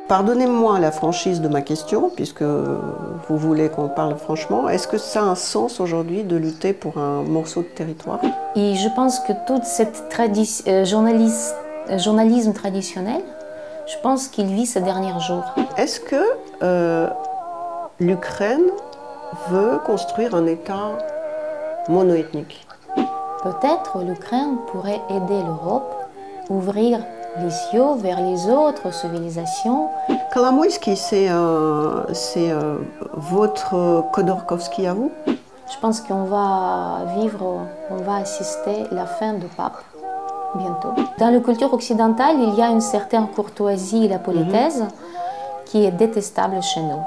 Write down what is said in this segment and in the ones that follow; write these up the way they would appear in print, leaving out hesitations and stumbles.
Pardonnez-moi la franchise de ma question, puisque vous voulez qu'on parle franchement. Est-ce que ça a un sens aujourd'hui de lutter pour un morceau de territoire? Et je pense que toute cette journalisme traditionnel, je pense qu'il vit ses derniers jours. Est-ce que l'Ukraine veut construire un État monoethnique? Peut-être l'Ukraine pourrait aider l'Europe à ouvrir les yeux vers les autres civilisations. Kolomoïski, c'est votre Khodorkovsky à vous? Je pense qu'on va assister à la fin du pape bientôt. Dans la culture occidentale, il y a une certaine courtoisie et la politesse qui est détestable chez nous.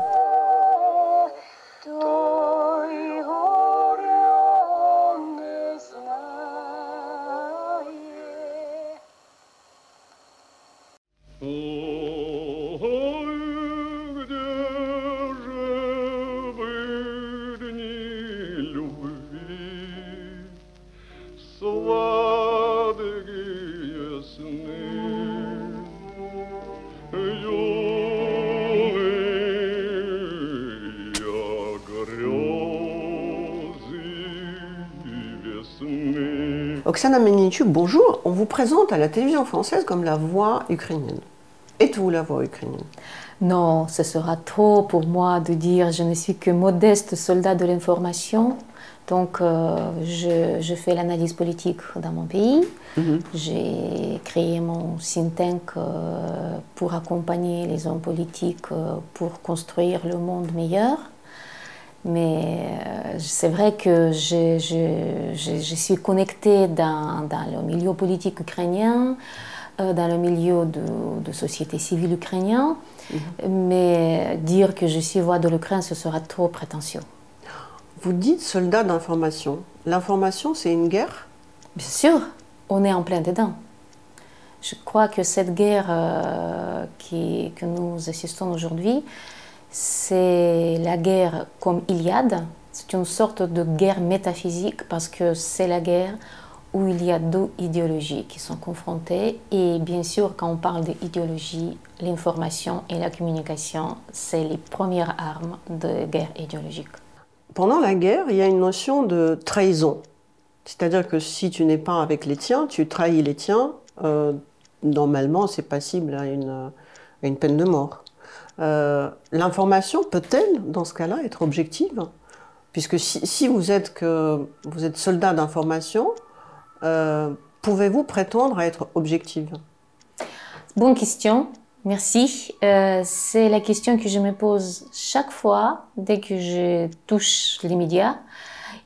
Oksana Melnichuk, bonjour. On vous présente à la télévision française comme la voix ukrainienne. Êtes-vous la voix ukrainienne? Non, ce sera trop pour moi de dire je ne suis que modeste soldat de l'information. Donc, je fais l'analyse politique dans mon pays. J'ai créé mon think tank pour accompagner les hommes politiques pour construire le monde meilleur. Mais c'est vrai que je suis connectée dans le milieu politique ukrainien, dans le milieu de société civile ukrainien. Mais dire que je suis voix de l'Ukraine, ce sera trop prétentieux. Vous dites soldat d'information. L'information, c'est une guerre? Bien sûr, on est en plein dedans. Je crois que cette guerre que nous assistons aujourd'hui, c'est la guerre comme Iliade. C'est une sorte de guerre métaphysique parce que c'est la guerre où il y a deux idéologies qui sont confrontées. Et bien sûr, quand on parle d'idéologie, l'information et la communication, c'est les premières armes de guerre idéologique. Pendant la guerre, il y a une notion de trahison. C'est-à-dire que si tu n'es pas avec les tiens, tu trahis les tiens. Normalement, c'est passible à une peine de mort. L'information peut-elle, dans ce cas-là, être objective? Puisque si vous êtes soldat d'information, pouvez-vous prétendre à être objective? Bonne question, merci. C'est la question que je me pose chaque fois dès que je touche les médias.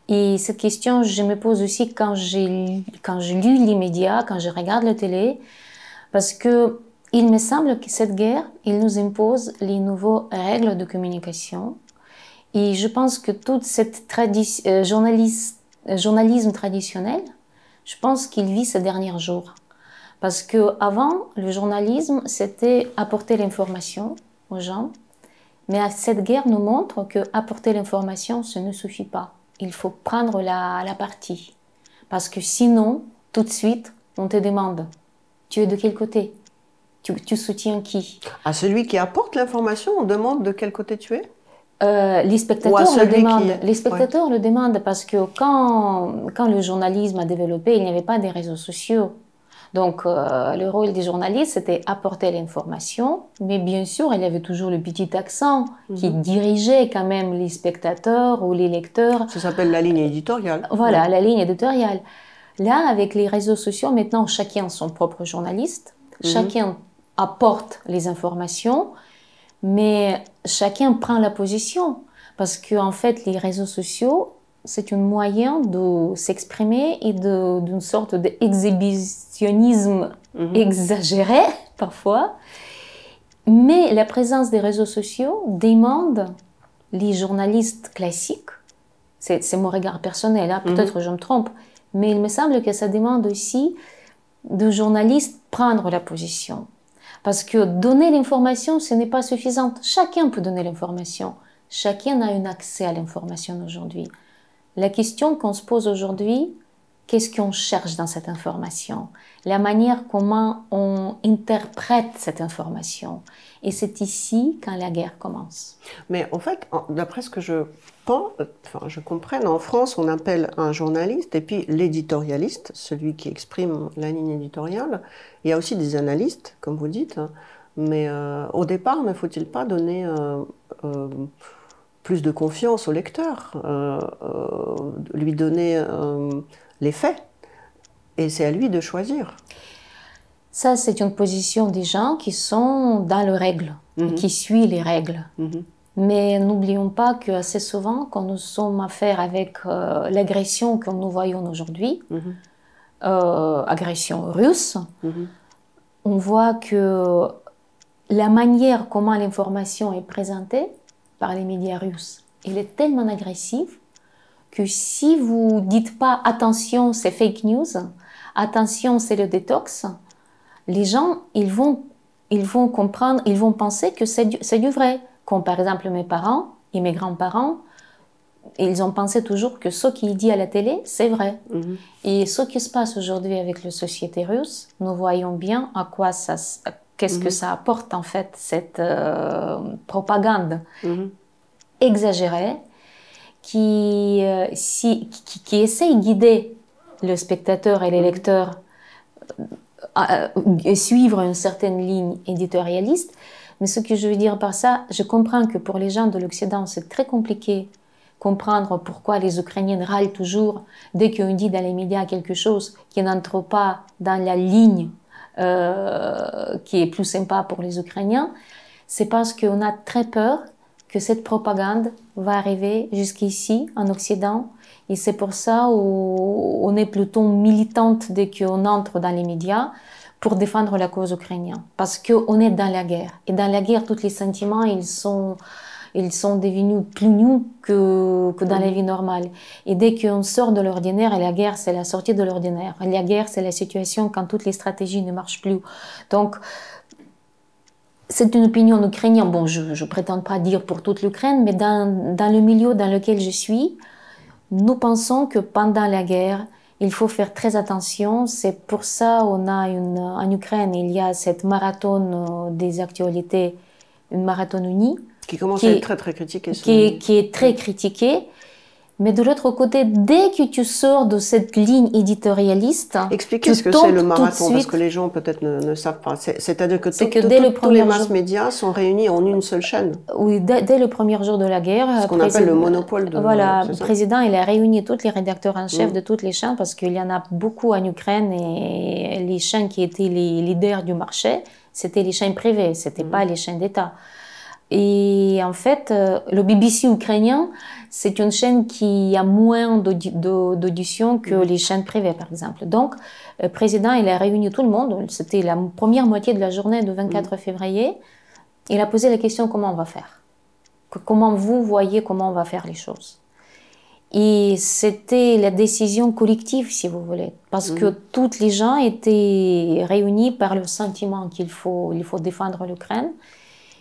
Et cette question, je me pose aussi quand je lis les médias, quand je regarde la télé, parce que il me semble que cette guerre, il nous impose les nouvelles règles de communication. Et je pense que toute cette journalisme traditionnel, je pense qu'il vit ces derniers jours. Parce qu'avant, le journalisme, c'était apporter l'information aux gens. Mais cette guerre nous montre qu'apporter l'information, ce ne suffit pas. Il faut prendre la partie. Parce que sinon, tout de suite, on te demande, tu es de quel côté? Tu soutiens qui? À celui qui apporte l'information, on demande de quel côté tu es? Les spectateurs le demandent. Les spectateurs le demandent parce que quand le journalisme a développé, il n'y avait pas de réseaux sociaux. Donc, le rôle des journalistes, c'était apporter l'information, mais bien sûr, il y avait toujours le petit accent qui dirigeait quand même les spectateurs ou les lecteurs. Ça s'appelle la ligne éditoriale. Voilà, la ligne éditoriale. Là, avec les réseaux sociaux, maintenant, chacun son propre journaliste, chacun apporte les informations, mais chacun prend la position. Parce qu'en fait, les réseaux sociaux, c'est un moyen de s'exprimer et d'une sorte d'exhibitionnisme exagéré, parfois. Mais la présence des réseaux sociaux demande les journalistes classiques, c'est mon regard personnel, hein, peut-être je me trompe, mais il me semble que ça demande aussi de journalistes prendre la position. Parce que donner l'information, ce n'est pas suffisant. Chacun peut donner l'information. Chacun a un accès à l'information aujourd'hui. La question qu'on se pose aujourd'hui, qu'est-ce qu'on cherche dans cette information, la manière comment on interprète cette information. Et c'est ici quand la guerre commence. Mais en fait, d'après ce que je pense, enfin je comprends, en France on appelle un journaliste et puis l'éditorialiste, celui qui exprime la ligne éditoriale. Il y a aussi des analystes, comme vous dites, hein, mais au départ, ne faut-il pas donner plus de confiance au lecteur, lui donner les faits, et c'est à lui de choisir. Ça, c'est une position des gens qui sont dans les règles, qui suivent les règles. Mais n'oublions pas qu'assez souvent, quand nous sommes à faire avec l'agression que nous voyons aujourd'hui, agression russe, on voit que la manière comment l'information est présentée par les médias russes, elle est tellement agressive que si vous dites pas attention, c'est fake news, attention, c'est le détox, les gens, ils vont comprendre, ils vont penser que c'est du vrai. Comme par exemple mes parents et mes grands-parents, ils ont pensé toujours que ce qu'ils disent à la télé, c'est vrai. Et ce qui se passe aujourd'hui avec la société russe, nous voyons bien à quoi ça, qu'est-ce que ça apporte en fait, cette propagande exagérée qui essaie de guider le spectateur et les lecteurs à suivre une certaine ligne éditorialiste. Mais ce que je veux dire par ça, je comprends que pour les gens de l'Occident, c'est très compliqué comprendre pourquoi les Ukrainiens râlent toujours dès qu'on dit dans les médias quelque chose qui n'entre pas dans la ligne qui est plus sympa pour les Ukrainiens. C'est parce qu'on a très peur que cette propagande va arriver jusqu'ici, en Occident. Et c'est pour ça qu'on est plutôt militante dès qu'on entre dans les médias pour défendre la cause ukrainienne. Parce qu'on est dans la guerre. Et dans la guerre, tous les sentiments, ils sont devenus plus nus que dans la vie normale. Et dès qu'on sort de l'ordinaire, et la guerre, c'est la sortie de l'ordinaire. La guerre, c'est la situation quand toutes les stratégies ne marchent plus. Donc, c'est une opinion ukrainienne. Bon, je ne prétends pas dire pour toute l'Ukraine, mais dans le milieu dans lequel je suis, nous pensons que pendant la guerre, il faut faire très attention. C'est pour ça qu'on a en Ukraine, il y a cette marathon des actualités, une marathon unie. Qui commence à être très très critiquée. Qui est très critiquée. Mais de l'autre côté, dès que tu sors de cette ligne éditorialiste... Expliquez ce que c'est le marathon, parce que les gens peut-être ne savent pas. C'est-à-dire que tous les masses médias sont réunis en une seule chaîne. Oui, dès le premier jour de la guerre... Ce qu'on appelle le monopole de... Voilà, le président, il a réuni tous les rédacteurs en chef de toutes les chaînes, parce qu'il y en a beaucoup en Ukraine, et les chaînes qui étaient les leaders du marché, c'était les chaînes privées, c'était pas les chaînes d'État. Et en fait, le BBC ukrainien, c'est une chaîne qui a moins d'audition que les chaînes privées, par exemple. Donc, le président, il a réuni tout le monde. C'était la première moitié de la journée du 24 février. Il a posé la question comment on va faire. Comment vous voyez comment on va faire les choses. Et c'était la décision collective, si vous voulez. Parce que toutes les gens étaient réunis par le sentiment qu'il faut défendre l'Ukraine.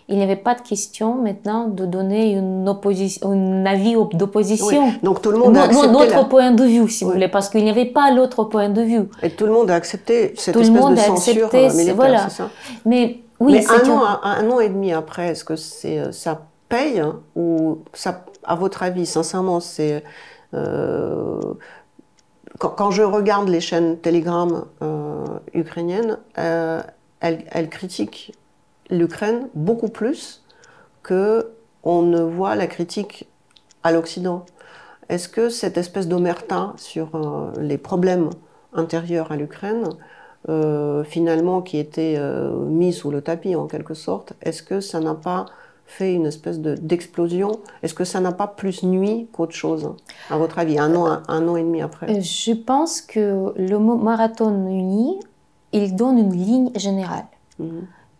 Il n'y avait pas de question maintenant de donner un avis d'opposition. Oui, donc tout le monde a accepté notre point de vue, si vous voulez, parce qu'il n'y avait pas l'autre point de vue. Et tout le monde a accepté cette espèce de censure militaire, voilà. c'est ça? Mais oui, mais un an et demi après, est-ce que ça paye ou ça, à votre avis, sincèrement, c'est quand je regarde les chaînes Telegram ukrainiennes, elles critiquent l'Ukraine beaucoup plus qu'on ne voit la critique à l'Occident. Est-ce que cette espèce d'omerta sur les problèmes intérieurs à l'Ukraine, finalement qui était mis sous le tapis en quelque sorte, est-ce que ça n'a pas fait une espèce d'explosion? Est-ce que ça n'a pas plus nui qu'autre chose, à votre avis, un an et demi après? Je pense que le marathon uni, il donne une ligne générale.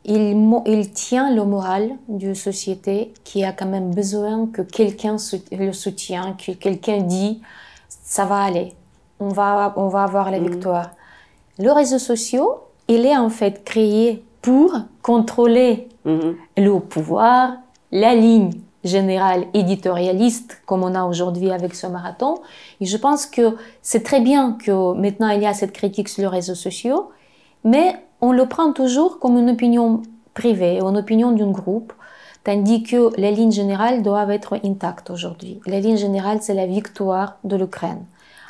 Il tient le moral d'une société qui a quand même besoin que quelqu'un le soutienne, que quelqu'un dit ça va aller, on va avoir la victoire. Les réseaux sociaux, il est en fait créé pour contrôler le pouvoir, la ligne général éditorialiste comme on a aujourd'hui avec ce marathon. Et je pense que c'est très bien que maintenant il y a cette critique sur les réseaux sociaux, mais on le prend toujours comme une opinion privée, une opinion d'un groupe, tandis que les lignes générales doivent être intactes aujourd'hui. Les lignes générales, c'est la victoire de l'Ukraine.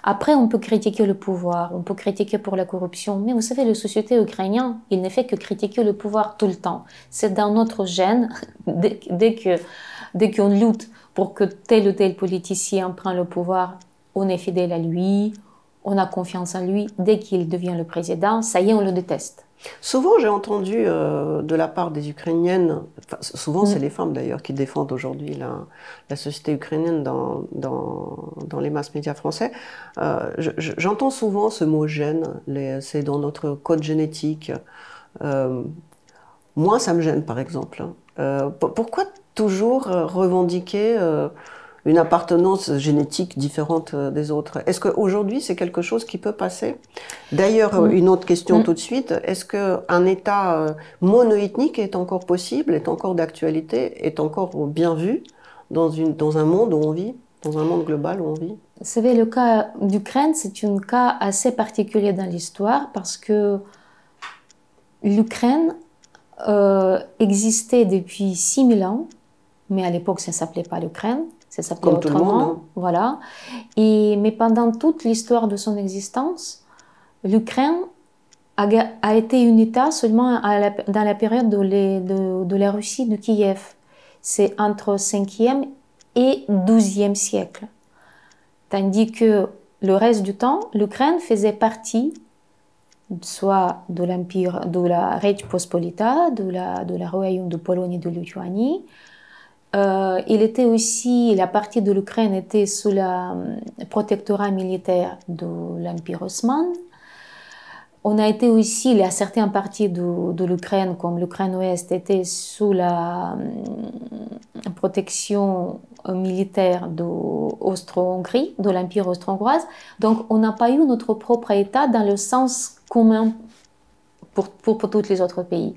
Après, on peut critiquer le pouvoir, on peut critiquer pour la corruption, mais vous savez, la société ukrainienne, il ne fait que critiquer le pouvoir tout le temps. C'est dans notre gène, dès qu'on lutte pour que tel ou tel politicien prenne le pouvoir, on est fidèle à lui, on a confiance en lui. Dès qu'il devient le président, ça y est, on le déteste. Souvent, j'ai entendu de la part des Ukrainiennes, enfin, souvent c'est les femmes d'ailleurs qui défendent aujourd'hui la société ukrainienne dans les masses médias français, j'entends souvent ce mot gêne, c'est dans notre code génétique. Moi, ça me gêne par exemple. Pourquoi toujours revendiquer une appartenance génétique différente des autres? Est-ce qu'aujourd'hui, c'est quelque chose qui peut passer? D'ailleurs, une autre question tout de suite, est-ce qu'un État monoethnique est encore possible, est encore d'actualité, est encore bien vu dans un monde où on vit, dans un monde global où on vit? Vous savez, le cas d'Ukraine, c'est un cas assez particulier dans l'histoire parce que l'Ukraine existait depuis 6000 ans, mais à l'époque, ça ne s'appelait pas l'Ukraine. Ça s'appelait comme autrement, tout le monde. Voilà. Mais pendant toute l'histoire de son existence, l'Ukraine a été un État seulement dans la période de la Russie de Kiev. C'est entre 5e et 12e siècle. Tandis que le reste du temps, l'Ukraine faisait partie soit de l'Empire, de la Reich Pospolita, de la Royaume de Pologne et de Lituanie. La partie de l'Ukraine était sous le protectorat militaire de l'Empire ottoman. On a été aussi, la certaines parties de l'Ukraine, comme l'Ukraine ouest, était sous la protection militaire de l'Austro-Hongrie, de l'Empire austro-hongroise. Donc, on n'a pas eu notre propre État dans le sens commun pour tous les autres pays.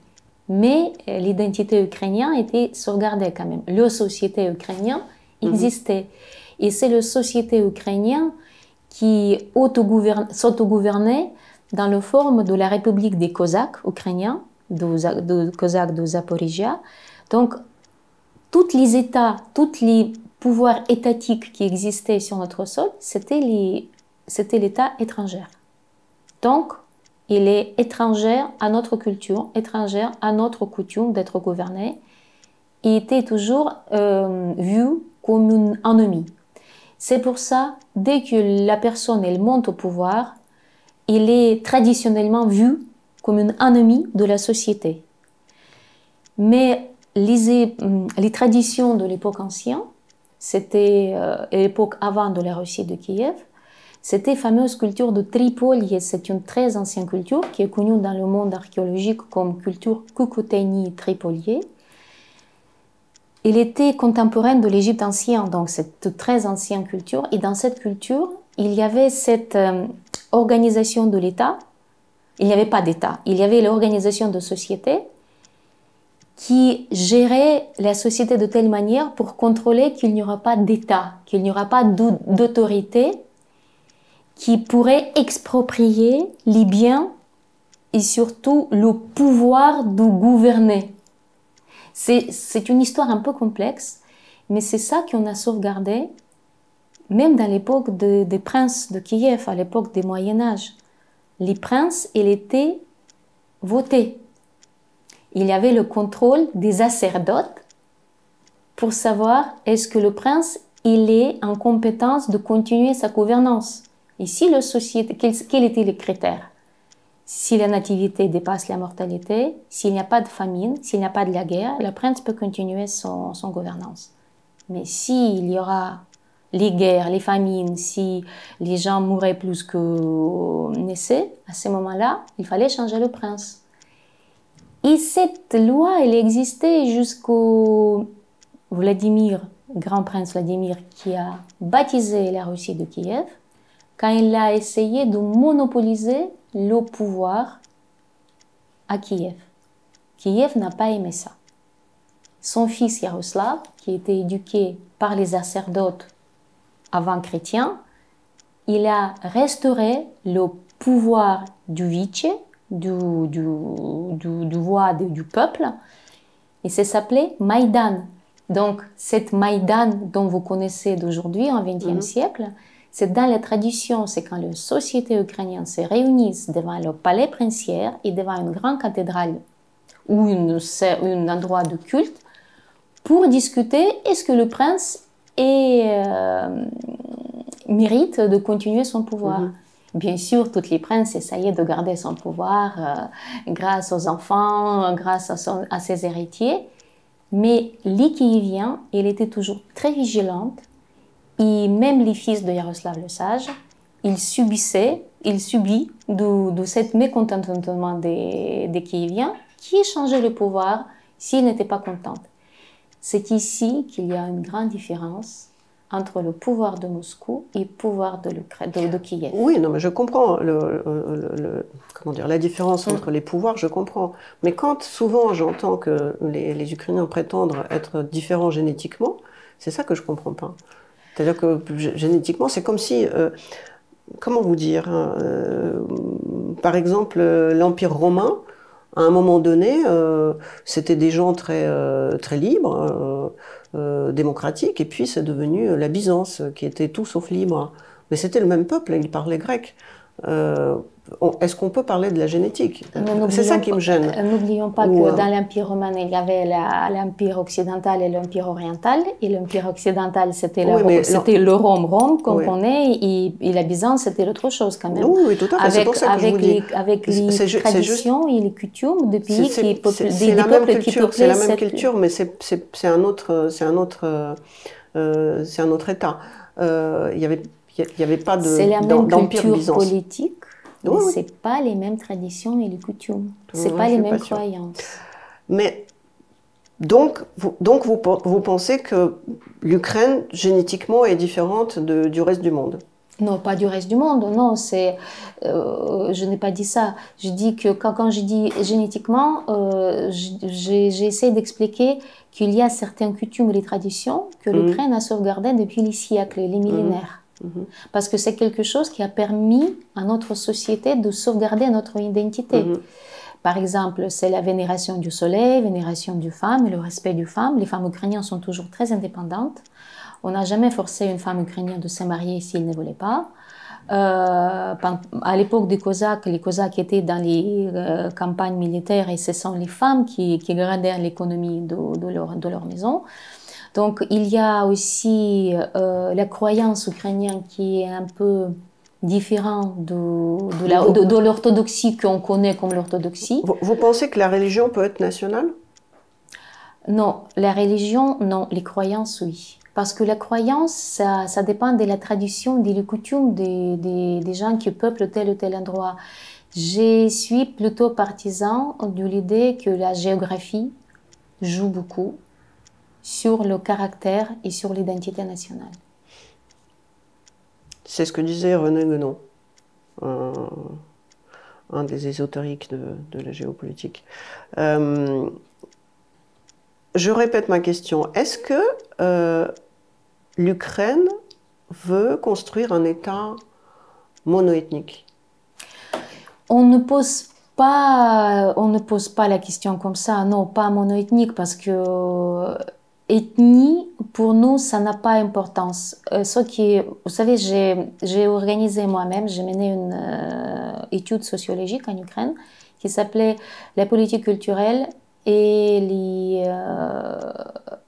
Mais l'identité ukrainienne était sauvegardée quand même. La société ukrainienne existait. Et c'est la société ukrainienne qui s'autogouvernait dans la forme de la République des Cosaques ukrainiens, de Cosaques de Zaporizhia. Donc, tous les États, tous les pouvoirs étatiques qui existaient sur notre sol, c'était l'État étranger. Donc, il est étranger à notre culture, étranger à notre coutume d'être gouverné, et était toujours vu comme un ennemi. C'est pour ça, dès que la personne elle monte au pouvoir, il est traditionnellement vu comme un ennemi de la société. Mais les traditions de l'époque ancienne, c'était l'époque avant de la Russie de Kiev, c'était la fameuse culture de Tripoli. C'est une très ancienne culture qui est connue dans le monde archéologique comme culture Cucuteni-Tripolier. Elle était contemporaine de l'Égypte ancienne, donc c'est une très ancienne culture. Et dans cette culture, il y avait cette organisation de l'État. Il n'y avait pas d'État, il y avait l'organisation de société qui gérait la société de telle manière pour contrôler qu'il n'y aura pas d'État, qu'il n'y aura pas d'autorité qui pourrait exproprier les biens et surtout le pouvoir de gouverner. C'est une histoire un peu complexe, mais c'est ça qu'on a sauvegardé, même dans l'époque des princes de Kiev, à l'époque du Moyen-Âge. Les princes, ils étaient votés. Il y avait le contrôle des sacerdotes pour savoir est-ce que le prince il est en compétence de continuer sa gouvernance. Et si la société, quels étaient les critères? Si la nativité dépasse la mortalité, s'il n'y a pas de famine, s'il n'y a pas de la guerre, le prince peut continuer son gouvernance. Mais s'il y aura les guerres, les famines, si les gens mouraient plus que naissaient, à ce moment-là, il fallait changer le prince. Et cette loi, elle existait jusqu'au Vladimir, grand prince Vladimir, qui a baptisé la Russie de Kiev, quand il a essayé de monopoliser le pouvoir à Kiev. Kiev n'a pas aimé ça. son fils Yaroslav, qui était éduqué par les sacerdotes avant chrétiens, il a restauré le pouvoir du vice, du voix du peuple, et ça s'appelait Maïdan. Donc, cette Maïdan dont vous connaissez d'aujourd'hui, en XXe siècle, c'est dans la tradition, c'est quand les sociétés ukrainiennes se réunissent devant le palais princier et devant une grande cathédrale ou un endroit de culte pour discuter est-ce que le prince mérite de continuer son pouvoir. Bien sûr, tous les princes essayaient de garder son pouvoir grâce aux enfants, grâce à ses héritiers, mais l'Ikievien, elle était toujours très vigilante. Et même les fils de Yaroslav le Sage, il subit de cet mécontentement des Kieviens qui changeaient le pouvoir s'ils n'étaient pas contents. C'est ici qu'il y a une grande différence entre le pouvoir de Moscou et le pouvoir de Kiev. Oui, non, mais je comprends comment dire, la différence entre les pouvoirs, je comprends. Mais quand souvent j'entends que les Ukrainiens prétendent être différents génétiquement, c'est ça que je ne comprends pas. C'est-à-dire que génétiquement, c'est comme si, comment vous dire, par exemple, l'Empire romain, à un moment donné, c'était des gens très libres, démocratiques, et puis c'est devenu la Byzance, qui était tout sauf libre. Mais c'était le même peuple, ils parlaient grec. Est-ce qu'on peut parler de la génétique? C'est ça qui me gêne. N'oublions pas que dans l'Empire romain, il y avait l'Empire occidental et l'Empire oriental. Et l'Empire occidental, c'était le Rome qu'on connaît, et la Byzance, c'était autre chose quand même. Oui, tout à fait. C'est pour ça que je vous dis. Avec les traditions et les coutumes des pays qui peuplent cette... C'est la même culture, mais c'est un autre État. Il n'y avait pas d'empire byzantin. Politique. Mais ce n'est pas les mêmes traditions et les coutumes. Ce n'est pas les mêmes croyances. Mais donc vous pensez que l'Ukraine, génétiquement, est différente du reste du monde? Non, pas du reste du monde. Non, je n'ai pas dit ça. Je dis que quand je dis génétiquement, j'ai essayé d'expliquer qu'il y a certaines coutumes et traditions que l'Ukraine a sauvegardées depuis les siècles, les millénaires. Parce que c'est quelque chose qui a permis à notre société de sauvegarder notre identité. Par exemple, c'est la vénération du soleil, vénération du femme et le respect du femme. Les femmes ukrainiennes sont toujours très indépendantes. On n'a jamais forcé une femme ukrainienne de se marier s'il ne voulait pas. À l'époque des Cosaques, les Cosaques étaient dans les campagnes militaires et ce sont les femmes qui gardaient l'économie de leur maison. Donc, il y a aussi la croyance ukrainienne qui est un peu différente de l'orthodoxie qu'on connaît comme l'orthodoxie. Vous pensez que la religion peut être nationale? Non, la religion, non. Les croyances, oui. Parce que la croyance, ça dépend de la tradition, des coutumes des gens qui peuplent tel ou tel endroit. Je suis plutôt partisan de l'idée que la géographie joue beaucoup sur le caractère et sur l'identité nationale. C'est ce que disait René Guénon, un des ésotériques de la géopolitique. Je répète ma question. Est-ce que l'Ukraine veut construire un État monoethnique? On ne pose pas la question comme ça. Non, pas monoethnique, parce que ethnie, pour nous, ça n'a pas d'importance. Vous savez, j'ai organisé moi-même, j'ai mené une étude sociologique en Ukraine qui s'appelait « La politique culturelle et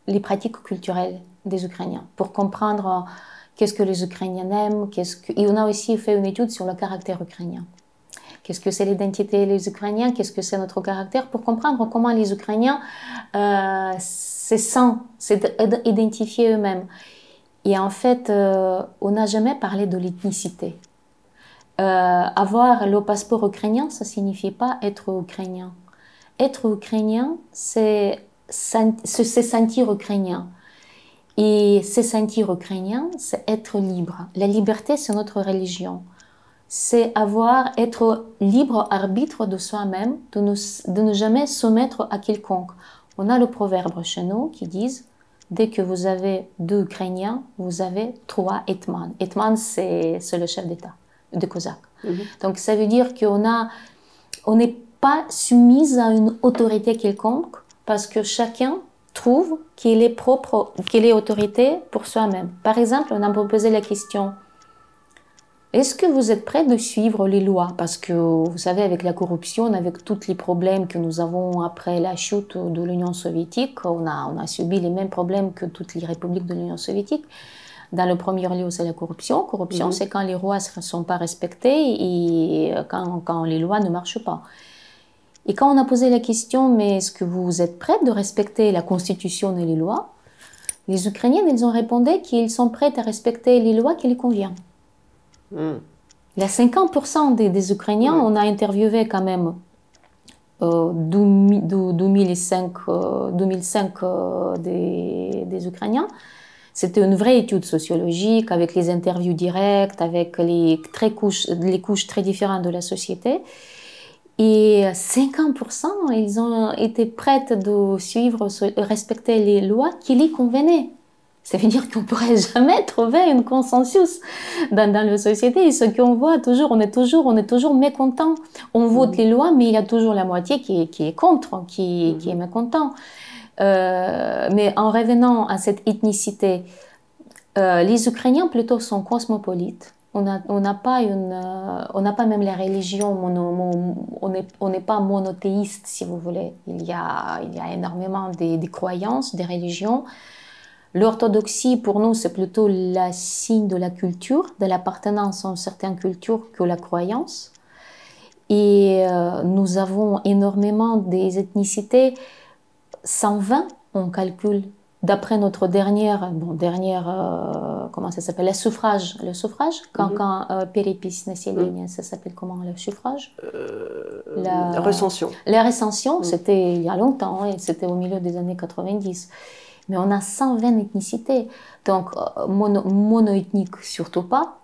les pratiques culturelles des Ukrainiens » pour comprendre qu'est-ce que les Ukrainiens aiment. Et on a aussi fait une étude sur le caractère ukrainien. Qu'est-ce que c'est l'identité des Ukrainiens? Qu'est-ce que c'est notre caractère? Pour comprendre comment les Ukrainiens se sentent, s'identifier eux-mêmes. Et en fait, on n'a jamais parlé de l'ethnicité. Avoir le passeport ukrainien, ça ne signifie pas être ukrainien. Être ukrainien, c'est se sentir ukrainien. Et se sentir ukrainien, c'est être libre. La liberté, c'est notre religion. C'est être libre arbitre de soi-même, de ne jamais soumettre à quiconque. On a le proverbe chez nous qui dit dès que vous avez 2 Ukrainiens, vous avez 3 Hetman. Hetman, c'est le chef d'État de Cosaque. Donc ça veut dire on n'est pas soumise à une autorité quelconque parce que chacun trouve qu'il est autorité pour soi-même. Par exemple, on a proposé la question: est-ce que vous êtes prêts de suivre les lois? Parce que vous savez, avec la corruption, avec tous les problèmes que nous avons après la chute de l'Union soviétique, on a subi les mêmes problèmes que toutes les républiques de l'Union soviétique. Dans le premier lieu, c'est la corruption. Corruption, c'est quand les lois ne sont pas respectées et quand les lois ne marchent pas. Et quand on a posé la question, mais est-ce que vous êtes prêts de respecter la Constitution et les lois? Les Ukrainiens, ils ont répondu qu'ils sont prêts à respecter les lois qui les conviennent. Il y a 50% des Ukrainiens, on a interviewé quand même 2005 des Ukrainiens. C'était une vraie étude sociologique avec les interviews directes, avec les couches très différentes de la société. Et 50%, ils ont été prêts de respecter les lois qui les convenaient. Ça veut dire qu'on ne pourrait jamais trouver un consensus dans la société. Et ce qu'on voit toujours, on est toujours mécontent. On vote les lois, mais il y a toujours la moitié qui est contre, qui est mécontent. Mais en revenant à cette ethnicité, les Ukrainiens plutôt sont cosmopolites. On n'a pas même la religion, on n'est pas monothéiste, si vous voulez. Il y a énormément des croyances, des religions. L'orthodoxie, pour nous, c'est plutôt le signe de la culture, de l'appartenance à une certaine culture que la croyance. Et nous avons énormément des ethnicités. 120, on calcule, d'après notre dernière, comment ça s'appelle, le suffrage, quand перепись населения, ça s'appelle comment, le suffrage? La recension. La recension, c'était il y a longtemps, c'était au milieu des années 90. Mais on a 120 ethnicités, donc monoethnique surtout pas.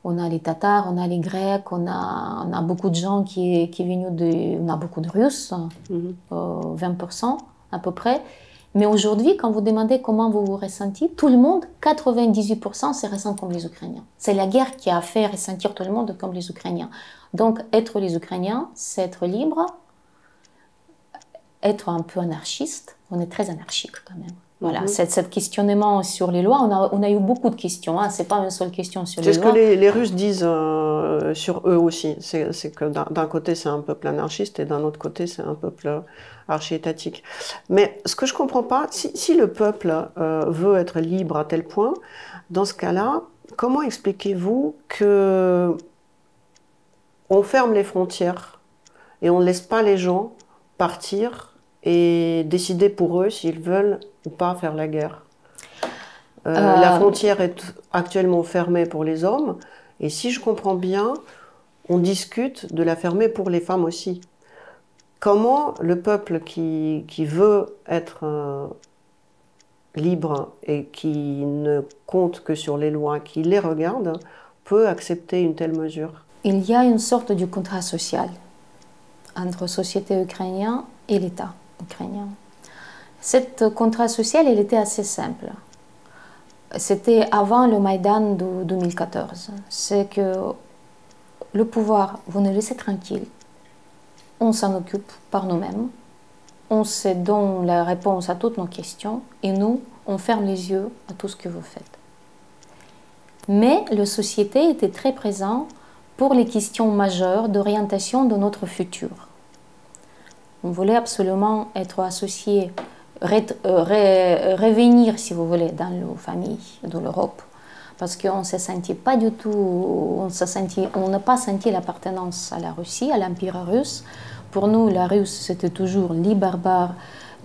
On a les Tatars, on a les Grecs, on a beaucoup de gens qui viennent on a beaucoup de Russes, 20% à peu près. Mais aujourd'hui, quand vous demandez comment vous vous ressentez, tout le monde, 98% se ressent comme les Ukrainiens. C'est la guerre qui a fait ressentir tout le monde comme les Ukrainiens. Donc, être les Ukrainiens, c'est être libre, être un peu anarchiste. On est très anarchique quand même. Voilà, cette questionnement sur les lois, on a eu beaucoup de questions. Hein. Ce n'est pas une seule question sur les lois. C'est ce que les Russes disent sur eux aussi. C'est que d'un côté, c'est un peuple anarchiste et d'un autre côté, c'est un peuple archi-étatique. Mais ce que je ne comprends pas, si le peuple veut être libre à tel point, dans ce cas-là, comment expliquez-vous qu'on ferme les frontières et on ne laisse pas les gens partir et décider pour eux s'ils veulent ou pas faire la guerre? La frontière est actuellement fermée pour les hommes, et si je comprends bien, on discute de la fermer pour les femmes aussi. Comment le peuple qui veut être libre et qui ne compte que sur les lois, qui les regarde, peut accepter une telle mesure? Il y a une sorte de contrat social entre la société ukrainienne et l'État ukrainien. Cet contrat social, il était assez simple. C'était avant le Maïdan de 2014. C'est que le pouvoir, vous nous laissez tranquille. On s'en occupe par nous-mêmes. On se donne la réponse à toutes nos questions. Et nous, on ferme les yeux à tout ce que vous faites. Mais la société était très présente pour les questions majeures d'orientation de notre futur. On voulait absolument être associés, revenir, si vous voulez, dans nos familles de l'Europe, parce qu'on ne se sentait pas du tout, on n'a pas senti l'appartenance à la Russie, à l'Empire russe. Pour nous, la Russe, c'était toujours les barbares,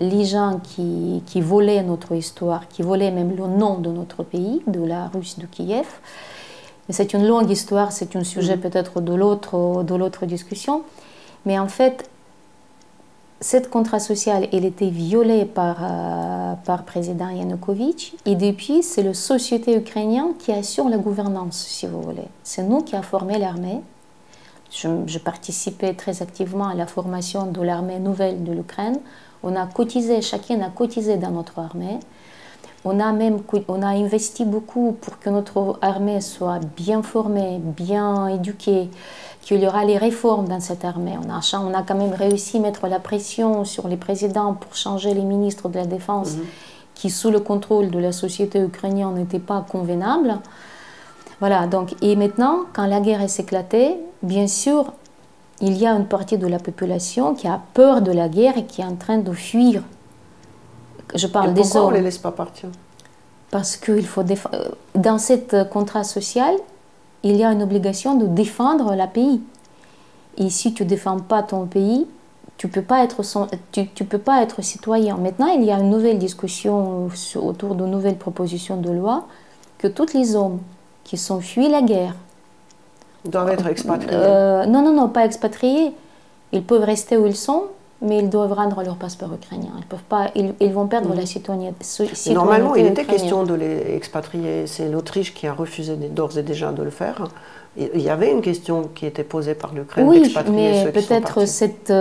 les gens qui volaient notre histoire, qui volaient même le nom de notre pays, de la Russie de Kiev. Mais c'est une longue histoire, c'est un sujet peut-être de l'autre discussion. Mais en fait, ce contrat social, il était violé par le président Yanukovych. Et depuis, c'est la société ukrainienne qui assure la gouvernance, si vous voulez. C'est nous qui avons formé l'armée. Je participais très activement à la formation de l'armée nouvelle de l'Ukraine. On a cotisé, chacun a cotisé dans notre armée. On a investi beaucoup pour que notre armée soit bien formée, bien éduquée, qu'il y aura les réformes dans cette armée. On a quand même réussi à mettre la pression sur les présidents pour changer les ministres de la Défense qui, sous le contrôle de la société ukrainienne, n'étaient pas convenables. Voilà, donc, et maintenant, quand la guerre est éclatée, bien sûr, il y a une partie de la population qui a peur de la guerre et qui est en train de fuir. Je parle des hommes. Pourquoi on ne les laisse pas partir? Parce qu'il faut dans ce contrat social, il y a une obligation de défendre le pays. Et si tu ne défends pas ton pays, tu ne peux pas être citoyen. Maintenant, il y a une nouvelle discussion autour de nouvelles propositions de loi que tous les hommes qui sont fuis la guerre doivent être expatriés. Non, pas expatriés. Ils peuvent rester où ils sont, mais ils doivent rendre leur passeport ukrainien. Ils vont perdre la citoyenneté. Normalement, il était question de les expatrier. C'est l'Autriche qui a refusé d'ores et déjà de le faire. Il y avait une question qui était posée par l'Ukraine d'expatrier ceux qui sont partis. Peut-être cet